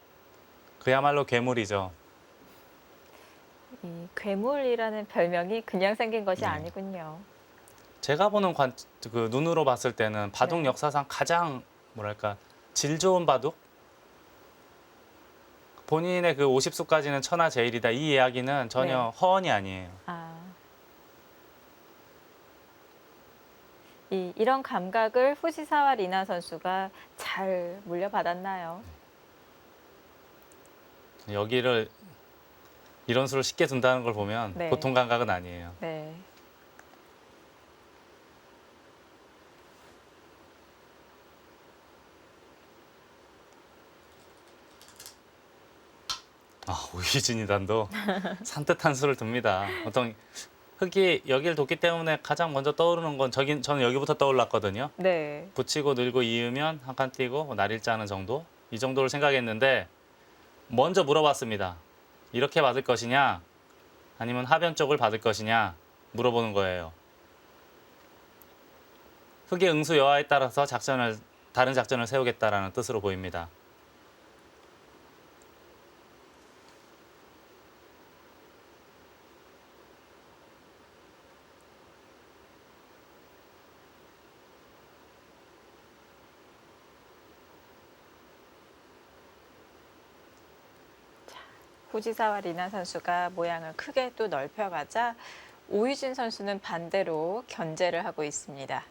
그야말로 괴물이죠. 이 괴물이라는 별명이 그냥 생긴 것이 네. 아니군요. 제가 보는 그 눈으로 봤을 때는 바둑 네. 역사상 가장 뭐랄까 질 좋은 바둑? 본인의 그 50수까지는 천하제일이다. 이 이야기는 전혀 네. 허언이 아니에요. 아. 이런 감각을 후지사와 리나 선수가 잘 물려받았나요? 여기를 이런 수를 쉽게 둔다는 걸 보면 네. 보통 감각은 아니에요. 네. 오유진 이단도 산뜻한 수를 둡니다. 보통 흙이 여기를 뒀기 때문에 가장 먼저 떠오르는 건 저는 여기부터 떠올랐거든요. 네. 붙이고 늘고 이으면 한 칸 띄고 뭐 날일자 하는 정도? 이 정도를 생각했는데 먼저 물어봤습니다. 이렇게 받을 것이냐 아니면 하변 쪽을 받을 것이냐 물어보는 거예요. 흙의 응수 여하에 따라서 다른 작전을 세우겠다라는 뜻으로 보입니다. 후지사와 리나 선수가 모양을 크게 또 넓혀가자 오유진 선수는 반대로 견제를 하고 있습니다.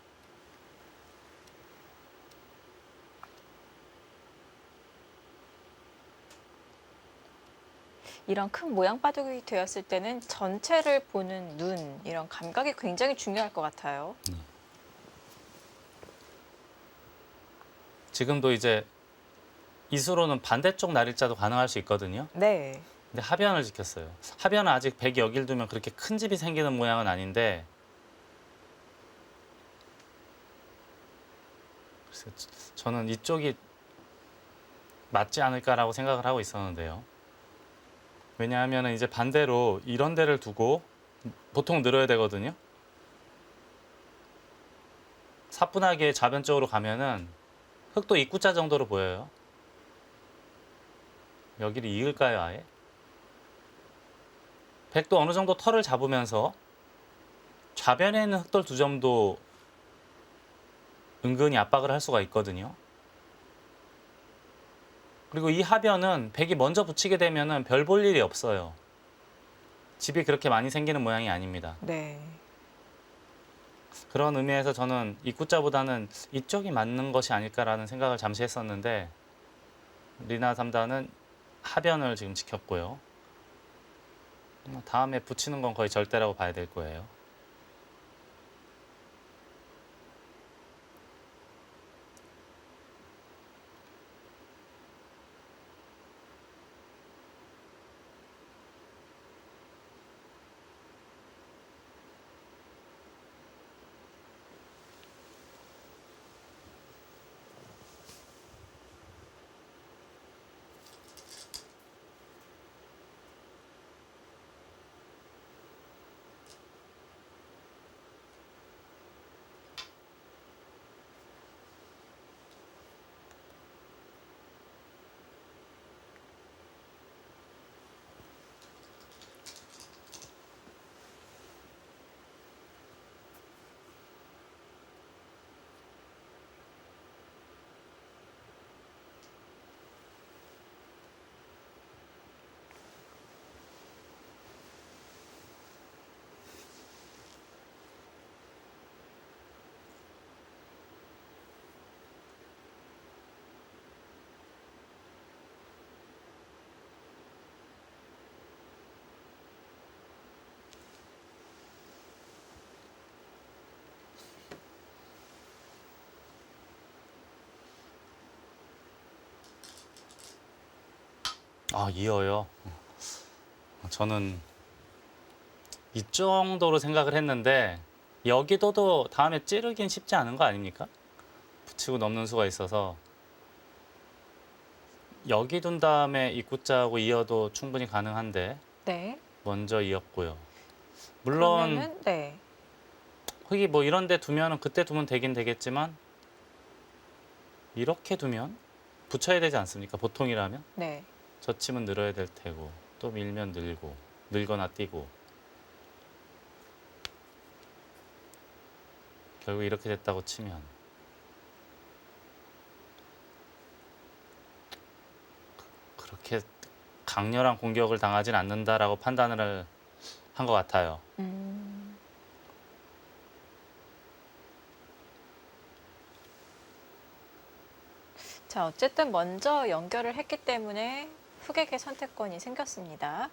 이런 큰 모양 바둑이 되었을 때는 전체를 보는 눈, 이런 감각이 굉장히 중요할 것 같아요. 지금도 이제 이수로는 반대쪽 날일자도 가능할 수 있거든요. 네. 근데 하변을 지켰어요. 하변은 아직 100이 여길 두면 그렇게 큰 집이 생기는 모양은 아닌데 글쎄요, 저는 이쪽이 맞지 않을까라고 생각을 하고 있었는데요. 왜냐하면 이제 반대로 이런 데를 두고 보통 늘어야 되거든요. 사뿐하게 좌변 쪽으로 가면은 흙도 입구자 정도로 보여요. 여기를 이을까요, 아예? 백도 어느 정도 털을 잡으면서 좌변에 있는 흑돌 2점도 은근히 압박을 할 수가 있거든요. 그리고 이 하변은 백이 먼저 붙이게 되면은 별 볼 일이 없어요. 집이 그렇게 많이 생기는 모양이 아닙니다. 네. 그런 의미에서 저는 입구자보다는 이쪽이 맞는 것이 아닐까라는 생각을 잠시 했었는데 리나 3단은 하변을 지금 지켰고요. 다음에 붙이는 건 거의 절대라고 봐야 될 거예요. 이어요. 저는 이 정도로 생각을 했는데 여기도 다음에 찌르긴 쉽지 않은 거 아닙니까? 붙이고 넘는 수가 있어서 여기 둔 다음에 입구자하고 이어도 충분히 가능한데 네. 먼저 이었고요. 물론 그러면은 네. 흙이 뭐 이런 데 두면은 그때 두면 되긴 되겠지만 이렇게 두면 붙여야 되지 않습니까? 보통이라면 네. 젖히면 늘어야 될 테고 또 밀면 늘고 늘거나 뛰고 결국 이렇게 됐다고 치면 그렇게 강렬한 공격을 당하진 않는다라고 판단을 한 것 같아요. 자, 어쨌든 먼저 연결을 했기 때문에 흑에게 선택권이 생겼습니다.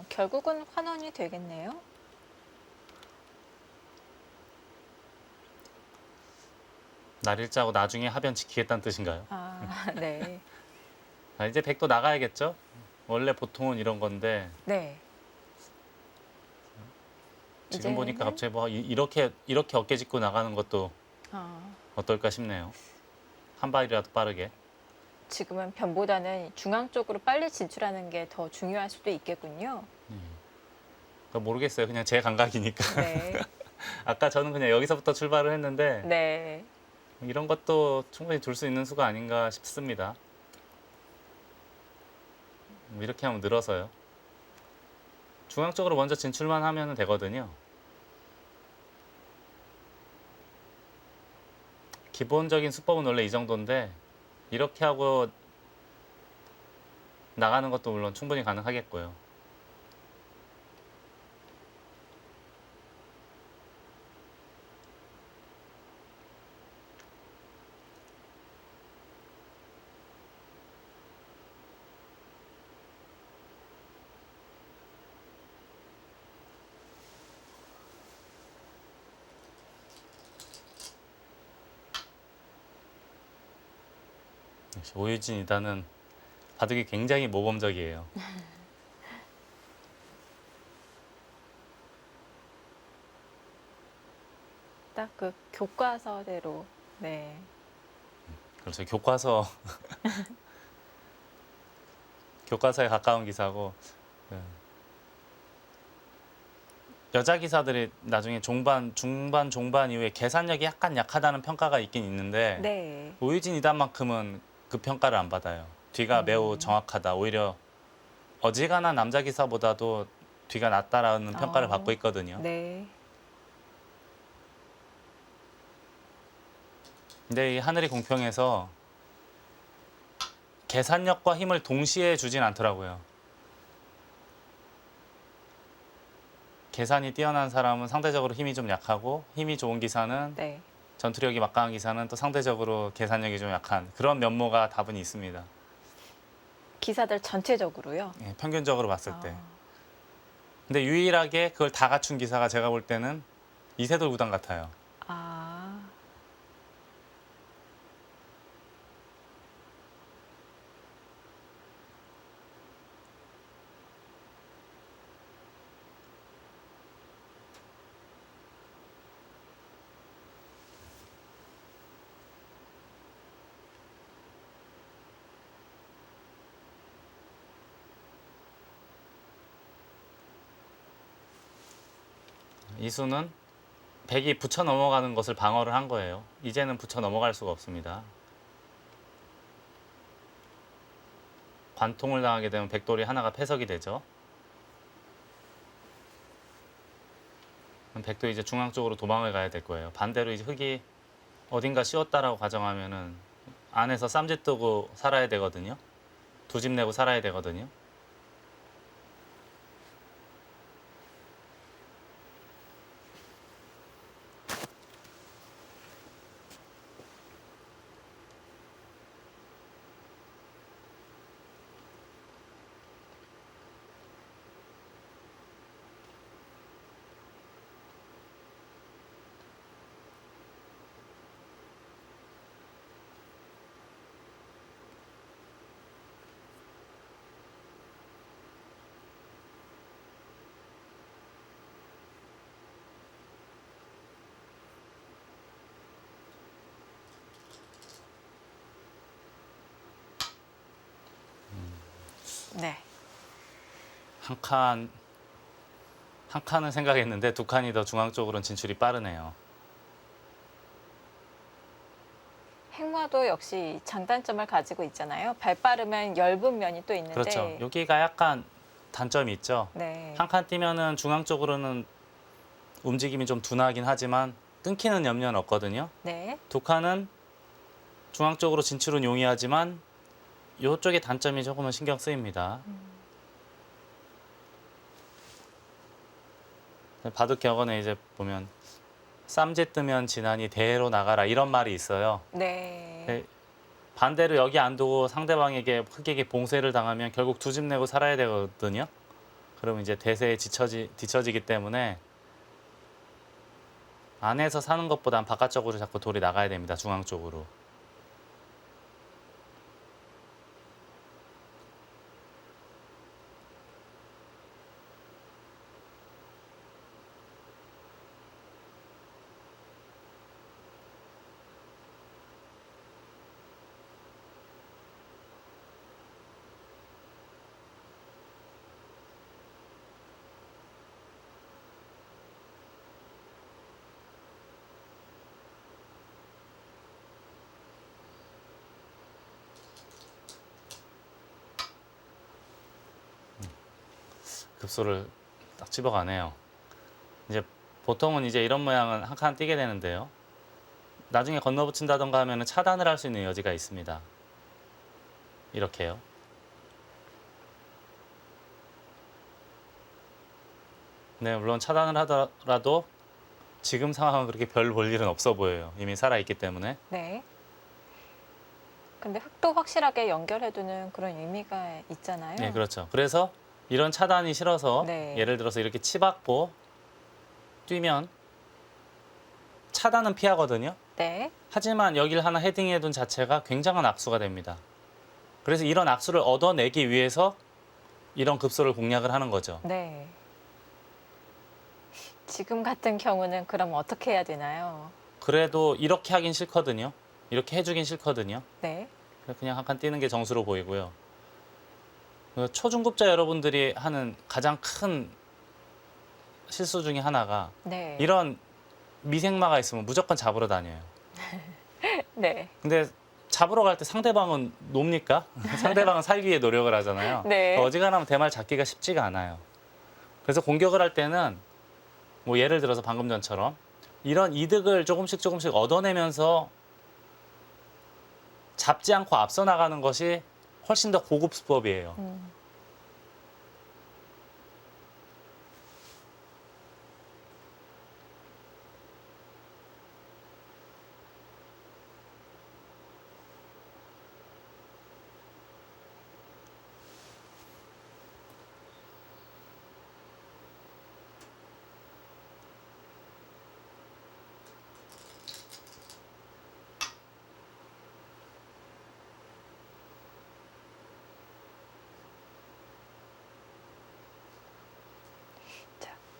결국은 환원이 되겠네요. 날 일자고 나중에 하변 지키겠다는 뜻인가요? 네. 자, 이제 백도 나가야겠죠? 원래 보통은 이런 건데 네. 지금 보니까 이제는 갑자기 뭐 이렇게 어깨 짚고 나가는 것도 어떨까 싶네요. 한 발이라도 빠르게. 지금은 변보다는 중앙 쪽으로 빨리 진출하는 게 더 중요할 수도 있겠군요. 모르겠어요. 그냥 제 감각이니까. 네. 아까 저는 그냥 여기서부터 출발을 했는데 네. 이런 것도 충분히 둘 수 있는 수가 아닌가 싶습니다. 이렇게 하면 늘어서요. 중앙 쪽으로 먼저 진출만 하면 되거든요. 기본적인 수법은 원래 이 정도인데 이렇게 하고 나가는 것도 물론 충분히 가능하겠고요. 역시 오유진 2단은 바둑이 굉장히 모범적이에요. 딱 그 교과서대로. 네. 그렇죠. 교과서에 가까운 기사고 여자 기사들이 나중에 중반 이후에 계산력이 약간 약하다는 평가가 있긴 있는데 네. 오유진 2단만큼은 그 평가를 안 받아요. 뒤가 매우 정확하다. 오히려 어지간한 남자 기사보다도 뒤가 낫다라는 평가를 받고 있거든요. 네. 근데 이 하늘이 공평해서 계산력과 힘을 동시에 주진 않더라고요. 계산이 뛰어난 사람은 상대적으로 힘이 좀 약하고 힘이 좋은 기사는 네. 전투력이 막강한 기사는 또 상대적으로 계산력이 좀 약한 그런 면모가 다분히 있습니다. 기사들 전체적으로요. 예, 평균적으로 봤을 때. 근데 유일하게 그걸 다 갖춘 기사가 제가 볼 때는 이세돌 구단 같아요. 이수는 백이 붙여 넘어가는 것을 방어를 한 거예요. 이제는 붙여 넘어갈 수가 없습니다. 관통을 당하게 되면 백돌이 하나가 패석이 되죠. 그럼 백도 이제 중앙 쪽으로 도망을 가야 될 거예요. 반대로 이제 흑이 어딘가 씌웠다라고 가정하면은 안에서 쌈짓 뜨고 살아야 되거든요. 두 집 내고 살아야 되거든요. 네. 한 칸 한 칸은 생각했는데 두 칸이 더 중앙 쪽으로는 진출이 빠르네요. 행마도 역시 장단점을 가지고 있잖아요. 발 빠르면 엷은 면이 또 있는데. 그렇죠. 여기가 약간 단점이 있죠. 네. 한 칸 뛰면은 중앙 쪽으로는 움직임이 좀 둔하긴 하지만 끊기는 염려는 없거든요. 네. 두 칸은 중앙 쪽으로 진출은 용이하지만 이쪽의 단점이 조금은 신경 쓰입니다. 바둑 격언에 이제 보면 쌈짓 뜨면 지난이 대로 나가라 이런 말이 있어요. 네. 네, 반대로 여기 안 두고 상대방에게 흑에게 봉쇄를 당하면 결국 두 집 내고 살아야 되거든요. 그러면 이제 대세에 뒤처지기 때문에 안에서 사는 것보단 바깥쪽으로 자꾸 돌이 나가야 됩니다. 중앙 쪽으로. 급소를 딱 집어가네요. 이제 보통은 이제 이런 모양은 한 칸 띄게 되는데요. 나중에 건너붙인다던가 하면 차단을 할 수 있는 여지가 있습니다. 이렇게요. 네, 물론 차단을 하더라도 지금 상황은 그렇게 별 볼 일은 없어 보여요. 이미 살아있기 때문에. 네. 근데 흙도 확실하게 연결해두는 그런 의미가 있잖아요. 네, 그렇죠. 그래서 이런 차단이 싫어서 네. 예를 들어서 이렇게 치받고 뛰면 차단은 피하거든요. 네. 하지만 여기를 하나 헤딩해둔 자체가 굉장한 악수가 됩니다. 그래서 이런 악수를 얻어내기 위해서 이런 급소를 공략을 하는 거죠. 네. 지금 같은 경우는 그럼 어떻게 해야 되나요? 그래도 이렇게 하긴 싫거든요. 이렇게 해주긴 싫거든요. 네. 그냥 한 칸 뛰는 게 정수로 보이고요. 초중급자 여러분들이 하는 가장 큰 실수 중에 하나가 네. 이런 미생마가 있으면 무조건 잡으러 다녀요. 네. 근데 잡으러 갈 때 상대방은 놉니까? 상대방은 살기 위해 노력을 하잖아요. 네. 어지간하면 대말 잡기가 쉽지가 않아요. 그래서 공격을 할 때는 뭐 예를 들어서 방금 전처럼 이런 이득을 조금씩 얻어내면서 잡지 않고 앞서 나가는 것이 훨씬 더 고급 수법이에요.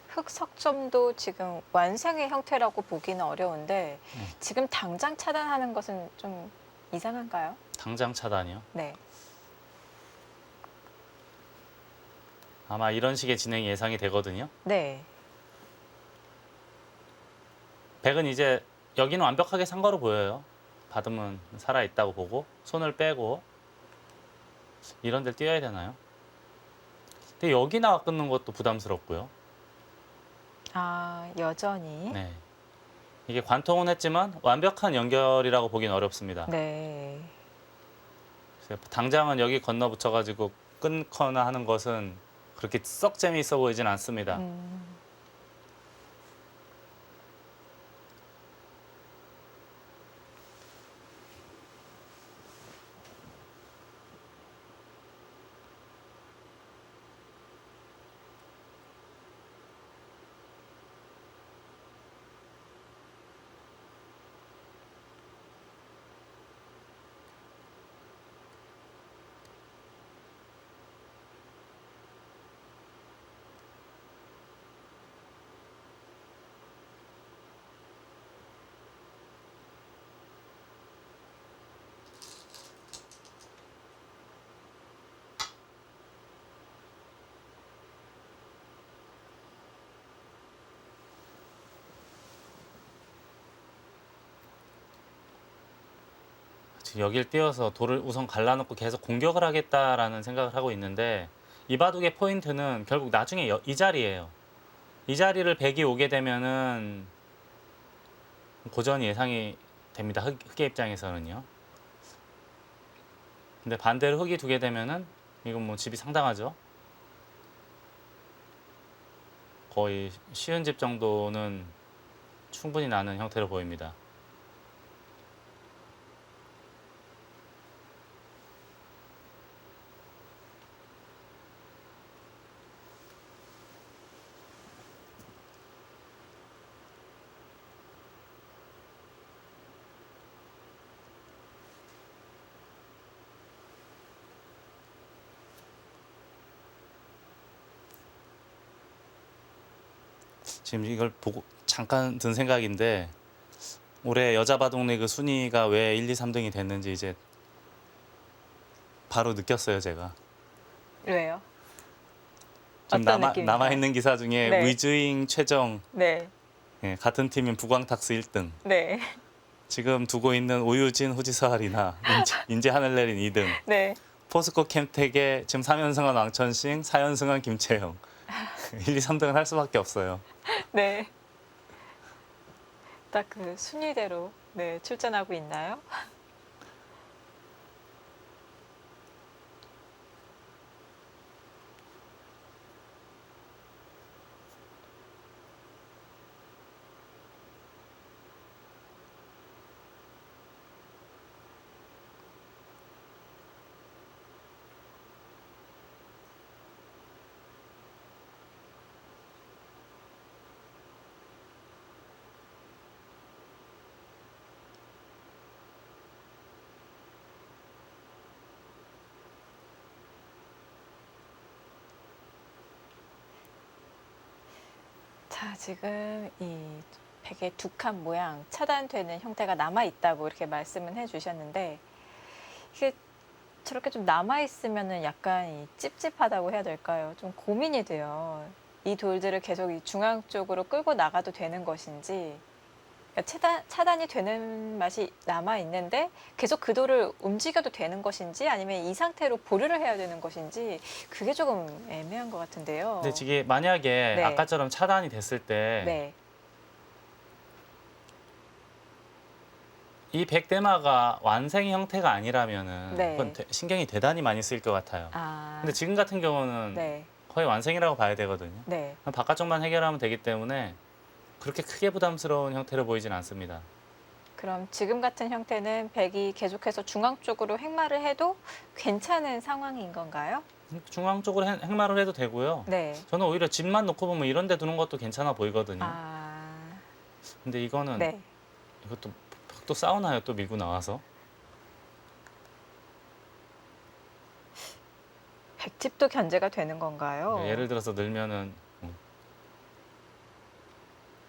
흙 석점도 지금 완성의 형태라고 보기는 어려운데 지금 당장 차단하는 것은 좀 이상한가요? 당장 차단이요. 네. 아마 이런 식의 진행이 예상이 되거든요. 네. 백은 이제 여기는 완벽하게 산 거로 보여요. 받으면 살아있다고 보고 손을 빼고 이런 데를 띄어야 되나요? 근데 여기 나와 끊는 것도 부담스럽고요. 아, 여전히. 네. 이게 관통은 했지만 완벽한 연결이라고 보긴 어렵습니다. 네. 그래서 당장은 여기 건너 붙여가지고 끊거나 하는 것은 그렇게 썩 재미있어 보이진 않습니다. 여길 띄워서 돌을 우선 갈라놓고 계속 공격을 하겠다라는 생각을 하고 있는데 이 바둑의 포인트는 결국 나중에 이 자리예요. 이 자리를 백이 오게 되면은 고전이 예상이 됩니다. 흑의 입장에서는요. 근데 반대로 흑이 두게 되면은 이건 뭐 집이 상당하죠. 거의 쉬운 집 정도는 충분히 나는 형태로 보입니다. 지금 이걸 보고 잠깐 든 생각인데 올해 여자 바둑 리그 순위가 왜 1, 2, 3등이 됐는지 이제 바로 느꼈어요, 제가. 왜요? 지금 어떤 느낌인가요? 남아있는 기사 중에 네. 위즈잉, 최정, 네, 예, 같은 팀인 부광탁스 1등. 네, 지금 두고 있는 오유진, 후지서알이나 인제 하늘내린 2등. 네. 포스코 캠텍의 지금 3연승한 왕천싱, 4연승한 김채영. 1, 2, 3등은 할 수밖에 없어요. 네. 딱 그 순위대로 네, 출전하고 있나요? 자, 지금 이 백의 두 칸 모양 차단되는 형태가 남아 있다고 이렇게 말씀은 해주셨는데 이게 저렇게 좀 남아 있으면은 약간 이 찝찝하다고 해야 될까요? 좀 고민이 돼요. 이 돌들을 계속 이 중앙 쪽으로 끌고 나가도 되는 것인지, 그러니까 차단이 되는 맛이 남아 있는데 계속 그 돌을 움직여도 되는 것인지, 아니면 이 상태로 보류를 해야 되는 것인지 그게 조금 애매한 것 같은데요. 근데 이게 만약에 네. 아까처럼 차단이 됐을 때 네, 이 백대마가 완생 형태가 아니라면은 네. 그건 신경이 대단히 많이 쓰일 것 같아요. 아, 근데 지금 같은 경우는 네, 거의 완생이라고 봐야 되거든요. 네. 바깥쪽만 해결하면 되기 때문에 그렇게 크게 부담스러운 형태로 보이진 않습니다. 그럼 지금 같은 형태는 백이 계속해서 중앙 쪽으로 행마를 해도 괜찮은 상황인 건가요? 중앙 쪽으로 행마를 해도 되고요. 네. 저는 오히려 집만 놓고 보면 이런 데 두는 것도 괜찮아 보이거든요. 아, 근데 이거는 네. 이것도 또 싸우나요? 또 밀고 나와서? 백집도 견제가 되는 건가요? 예를 들어서 늘면은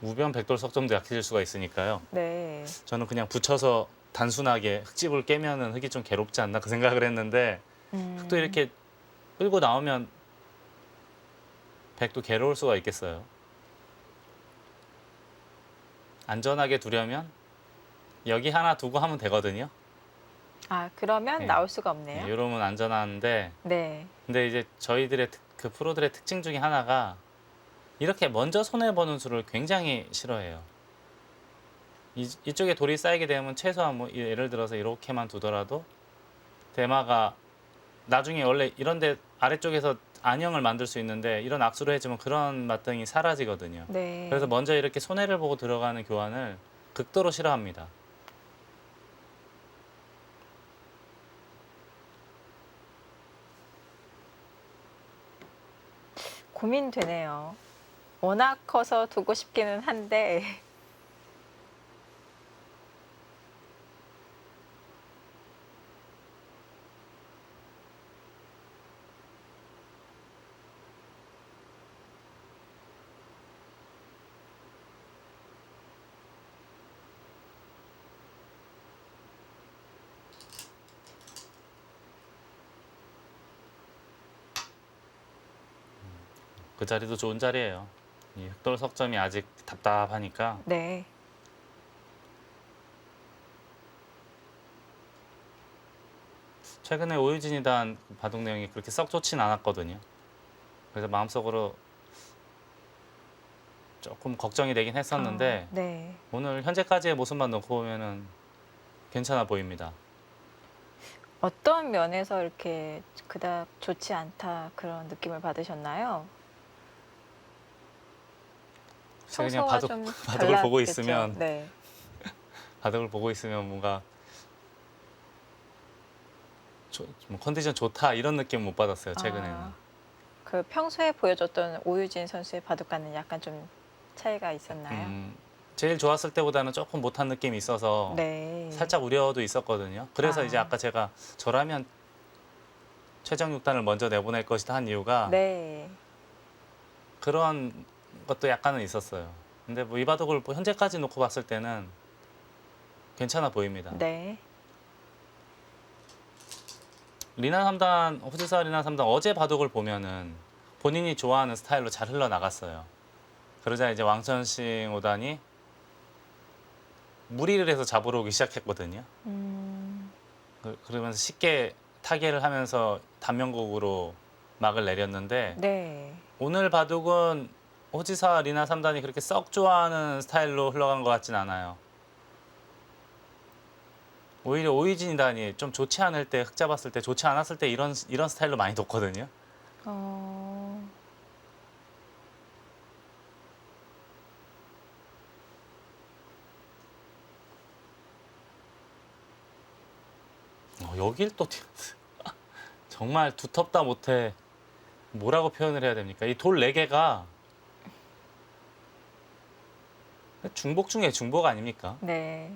우변 백돌 석점도 약해질 수가 있으니까요. 네. 저는 그냥 붙여서 단순하게 흙집을 깨면은 흙이 좀 괴롭지 않나 그 생각을 했는데 흙도 이렇게 끌고 나오면 백도 괴로울 수가 있겠어요. 안전하게 두려면 여기 하나 두고 하면 되거든요. 아, 그러면 네. 나올 수가 없네요. 이러면 안전한데 네. 근데 이제 저희들의 그 프로들의 특징 중에 하나가 이렇게 먼저 손해보는 수를 굉장히 싫어해요. 이쪽에 돌이 쌓이게 되면 최소한 뭐 예를 들어서 이렇게만 두더라도 대마가 나중에 원래 이런데 아래쪽에서 안형을 만들 수 있는데 이런 악수를 해주면 그런 맛등이 사라지거든요. 네. 그래서 먼저 이렇게 손해를 보고 들어가는 교환을 극도로 싫어합니다. 고민되네요. 워낙 커서 두고 싶기는 한데 그 자리도 좋은 자리예요. 이 흑돌 석점이 아직 답답하니까 네. 최근에 오유진이단 바둑 내용이 그렇게 썩 좋진 않았거든요. 그래서 마음속으로 조금 걱정이 되긴 했었는데 네. 오늘 현재까지의 모습만 놓고 보면은 괜찮아 보입니다. 어떤 면에서 이렇게 그닥 좋지 않다 그런 느낌을 받으셨나요? 그냥 평소와 좀 바둑을 보고 달랐겠죠? 있으면 네. 바둑을 보고 있으면 뭔가 좀 컨디션 좋다 이런 느낌 못 받았어요. 최근에는. 그 평소에 보여줬던 오유진 선수의 바둑과는 약간 좀 차이가 있었나요? 제일 좋았을 때보다는 조금 못한 느낌이 있어서 네. 살짝 우려도 있었거든요. 그래서 이제 아. 아까 제가 저라면 최정 6단을 먼저 내보낼 것이다 한 이유가 네. 그런 것도 약간은 있었어요. 근데 뭐 이 바둑을 현재까지 놓고 봤을 때는 괜찮아 보입니다. 네. 리나 3단, 호지사 리나 3단 어제 바둑을 보면은 본인이 좋아하는 스타일로 잘 흘러나갔어요. 그러자 이제 왕천식 5단이 무리를 해서 잡으러 오기 시작했거든요. 그러면서 쉽게 타개를 하면서 단면곡으로 막을 내렸는데 네. 오늘 바둑은 호지사 리나 3단이 그렇게 썩 좋아하는 스타일로 흘러간 것 같진 않아요. 오히려 오유진 2단이 좀 좋지 않을 때 흑 잡았을 때 좋지 않았을 때 이런 스타일로 많이 뒀거든요. 여길 또 정말 두텁다 못해 뭐라고 표현을 해야 됩니까? 이 돌 4개가 중복 중에 중복 아닙니까? 네.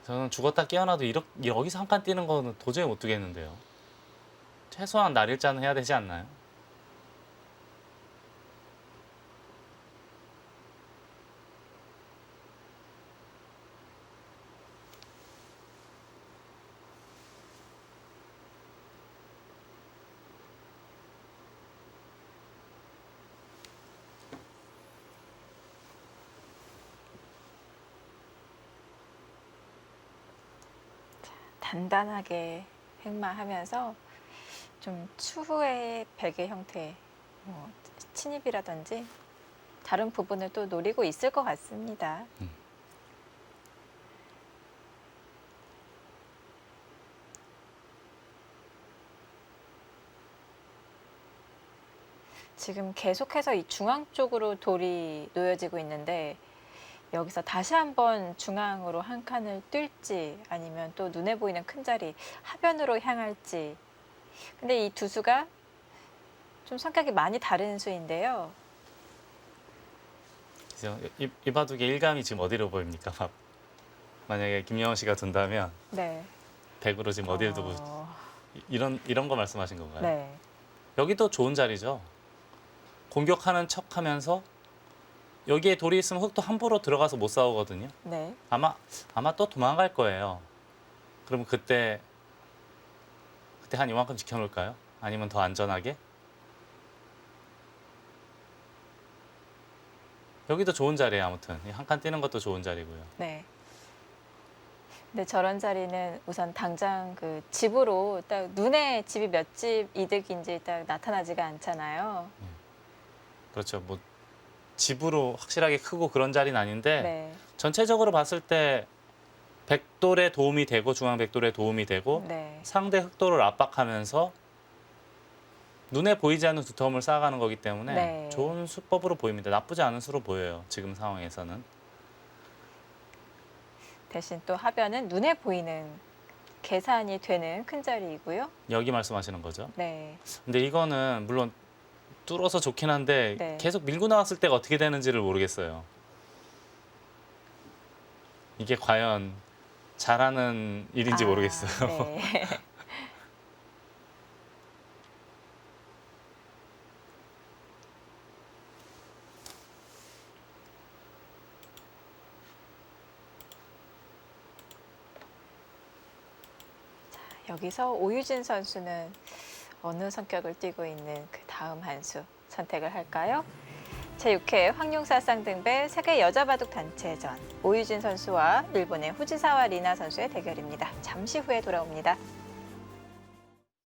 저는 죽었다 깨어나도 여기서 한 칸 뛰는 거는 도저히 못 두겠는데요. 최소한 날일자는 해야 되지 않나요? 단단하게 획마하면서 좀 추후의 베개 형태, 뭐 침입이라든지 다른 부분을 또 노리고 있을 것 같습니다. 지금 계속해서 이 중앙 쪽으로 돌이 놓여지고 있는데 여기서 다시 한번 중앙으로 한 칸을 뛸지 아니면 또 눈에 보이는 큰 자리 하변으로 향할지. 근데 이 두 수가 좀 성격이 많이 다른 수인데요. 그래서 이 바둑의 일감이 지금 어디로 보입니까? 만약에 김영원 씨가 둔다면 네. 100으로 지금 어디를 두고 이런 거 말씀하신 건가요? 네. 여기도 좋은 자리죠. 공격하는 척하면서 여기에 돌이 있으면 흑도 함부로 들어가서 못 싸우거든요. 네. 아마 또 도망갈 거예요. 그럼 그때 한 이만큼 지켜놓을까요? 아니면 더 안전하게? 여기도 좋은 자리예요. 아무튼 한 칸 뛰는 것도 좋은 자리고요. 네. 근데 저런 자리는 우선 당장 그 집으로 딱 눈에 집이 몇 집 이득인지 딱 나타나지가 않잖아요. 그렇죠. 뭐 집으로 확실하게 크고 그런 자리는 아닌데 네. 전체적으로 봤을 때 백돌에 도움이 되고 중앙 백돌에 도움이 되고 네. 상대 흑돌을 압박하면서 눈에 보이지 않는 두터움을 쌓아가는 거기 때문에 네. 좋은 수법으로 보입니다. 나쁘지 않은 수로 보여요. 지금 상황에서는. 대신 또 하변은 눈에 보이는 계산이 되는 큰 자리이고요. 여기 말씀하시는 거죠. 네. 근데 이거는 물론 뚫어서 좋긴 한데 네. 계속 밀고 나왔을 때가 어떻게 되는지를 모르겠어요. 이게 과연 잘하는 일인지 모르겠어요. 네. 자, 여기서 오유진 선수는 어느 성격을 띠고 있는 그 다음 한 수 선택을 할까요? 제6회 황룡사 쌍등배 세계 여자바둑 단체전 오유진 선수와 일본의 후지사와 리나 선수의 대결입니다. 잠시 후에 돌아옵니다.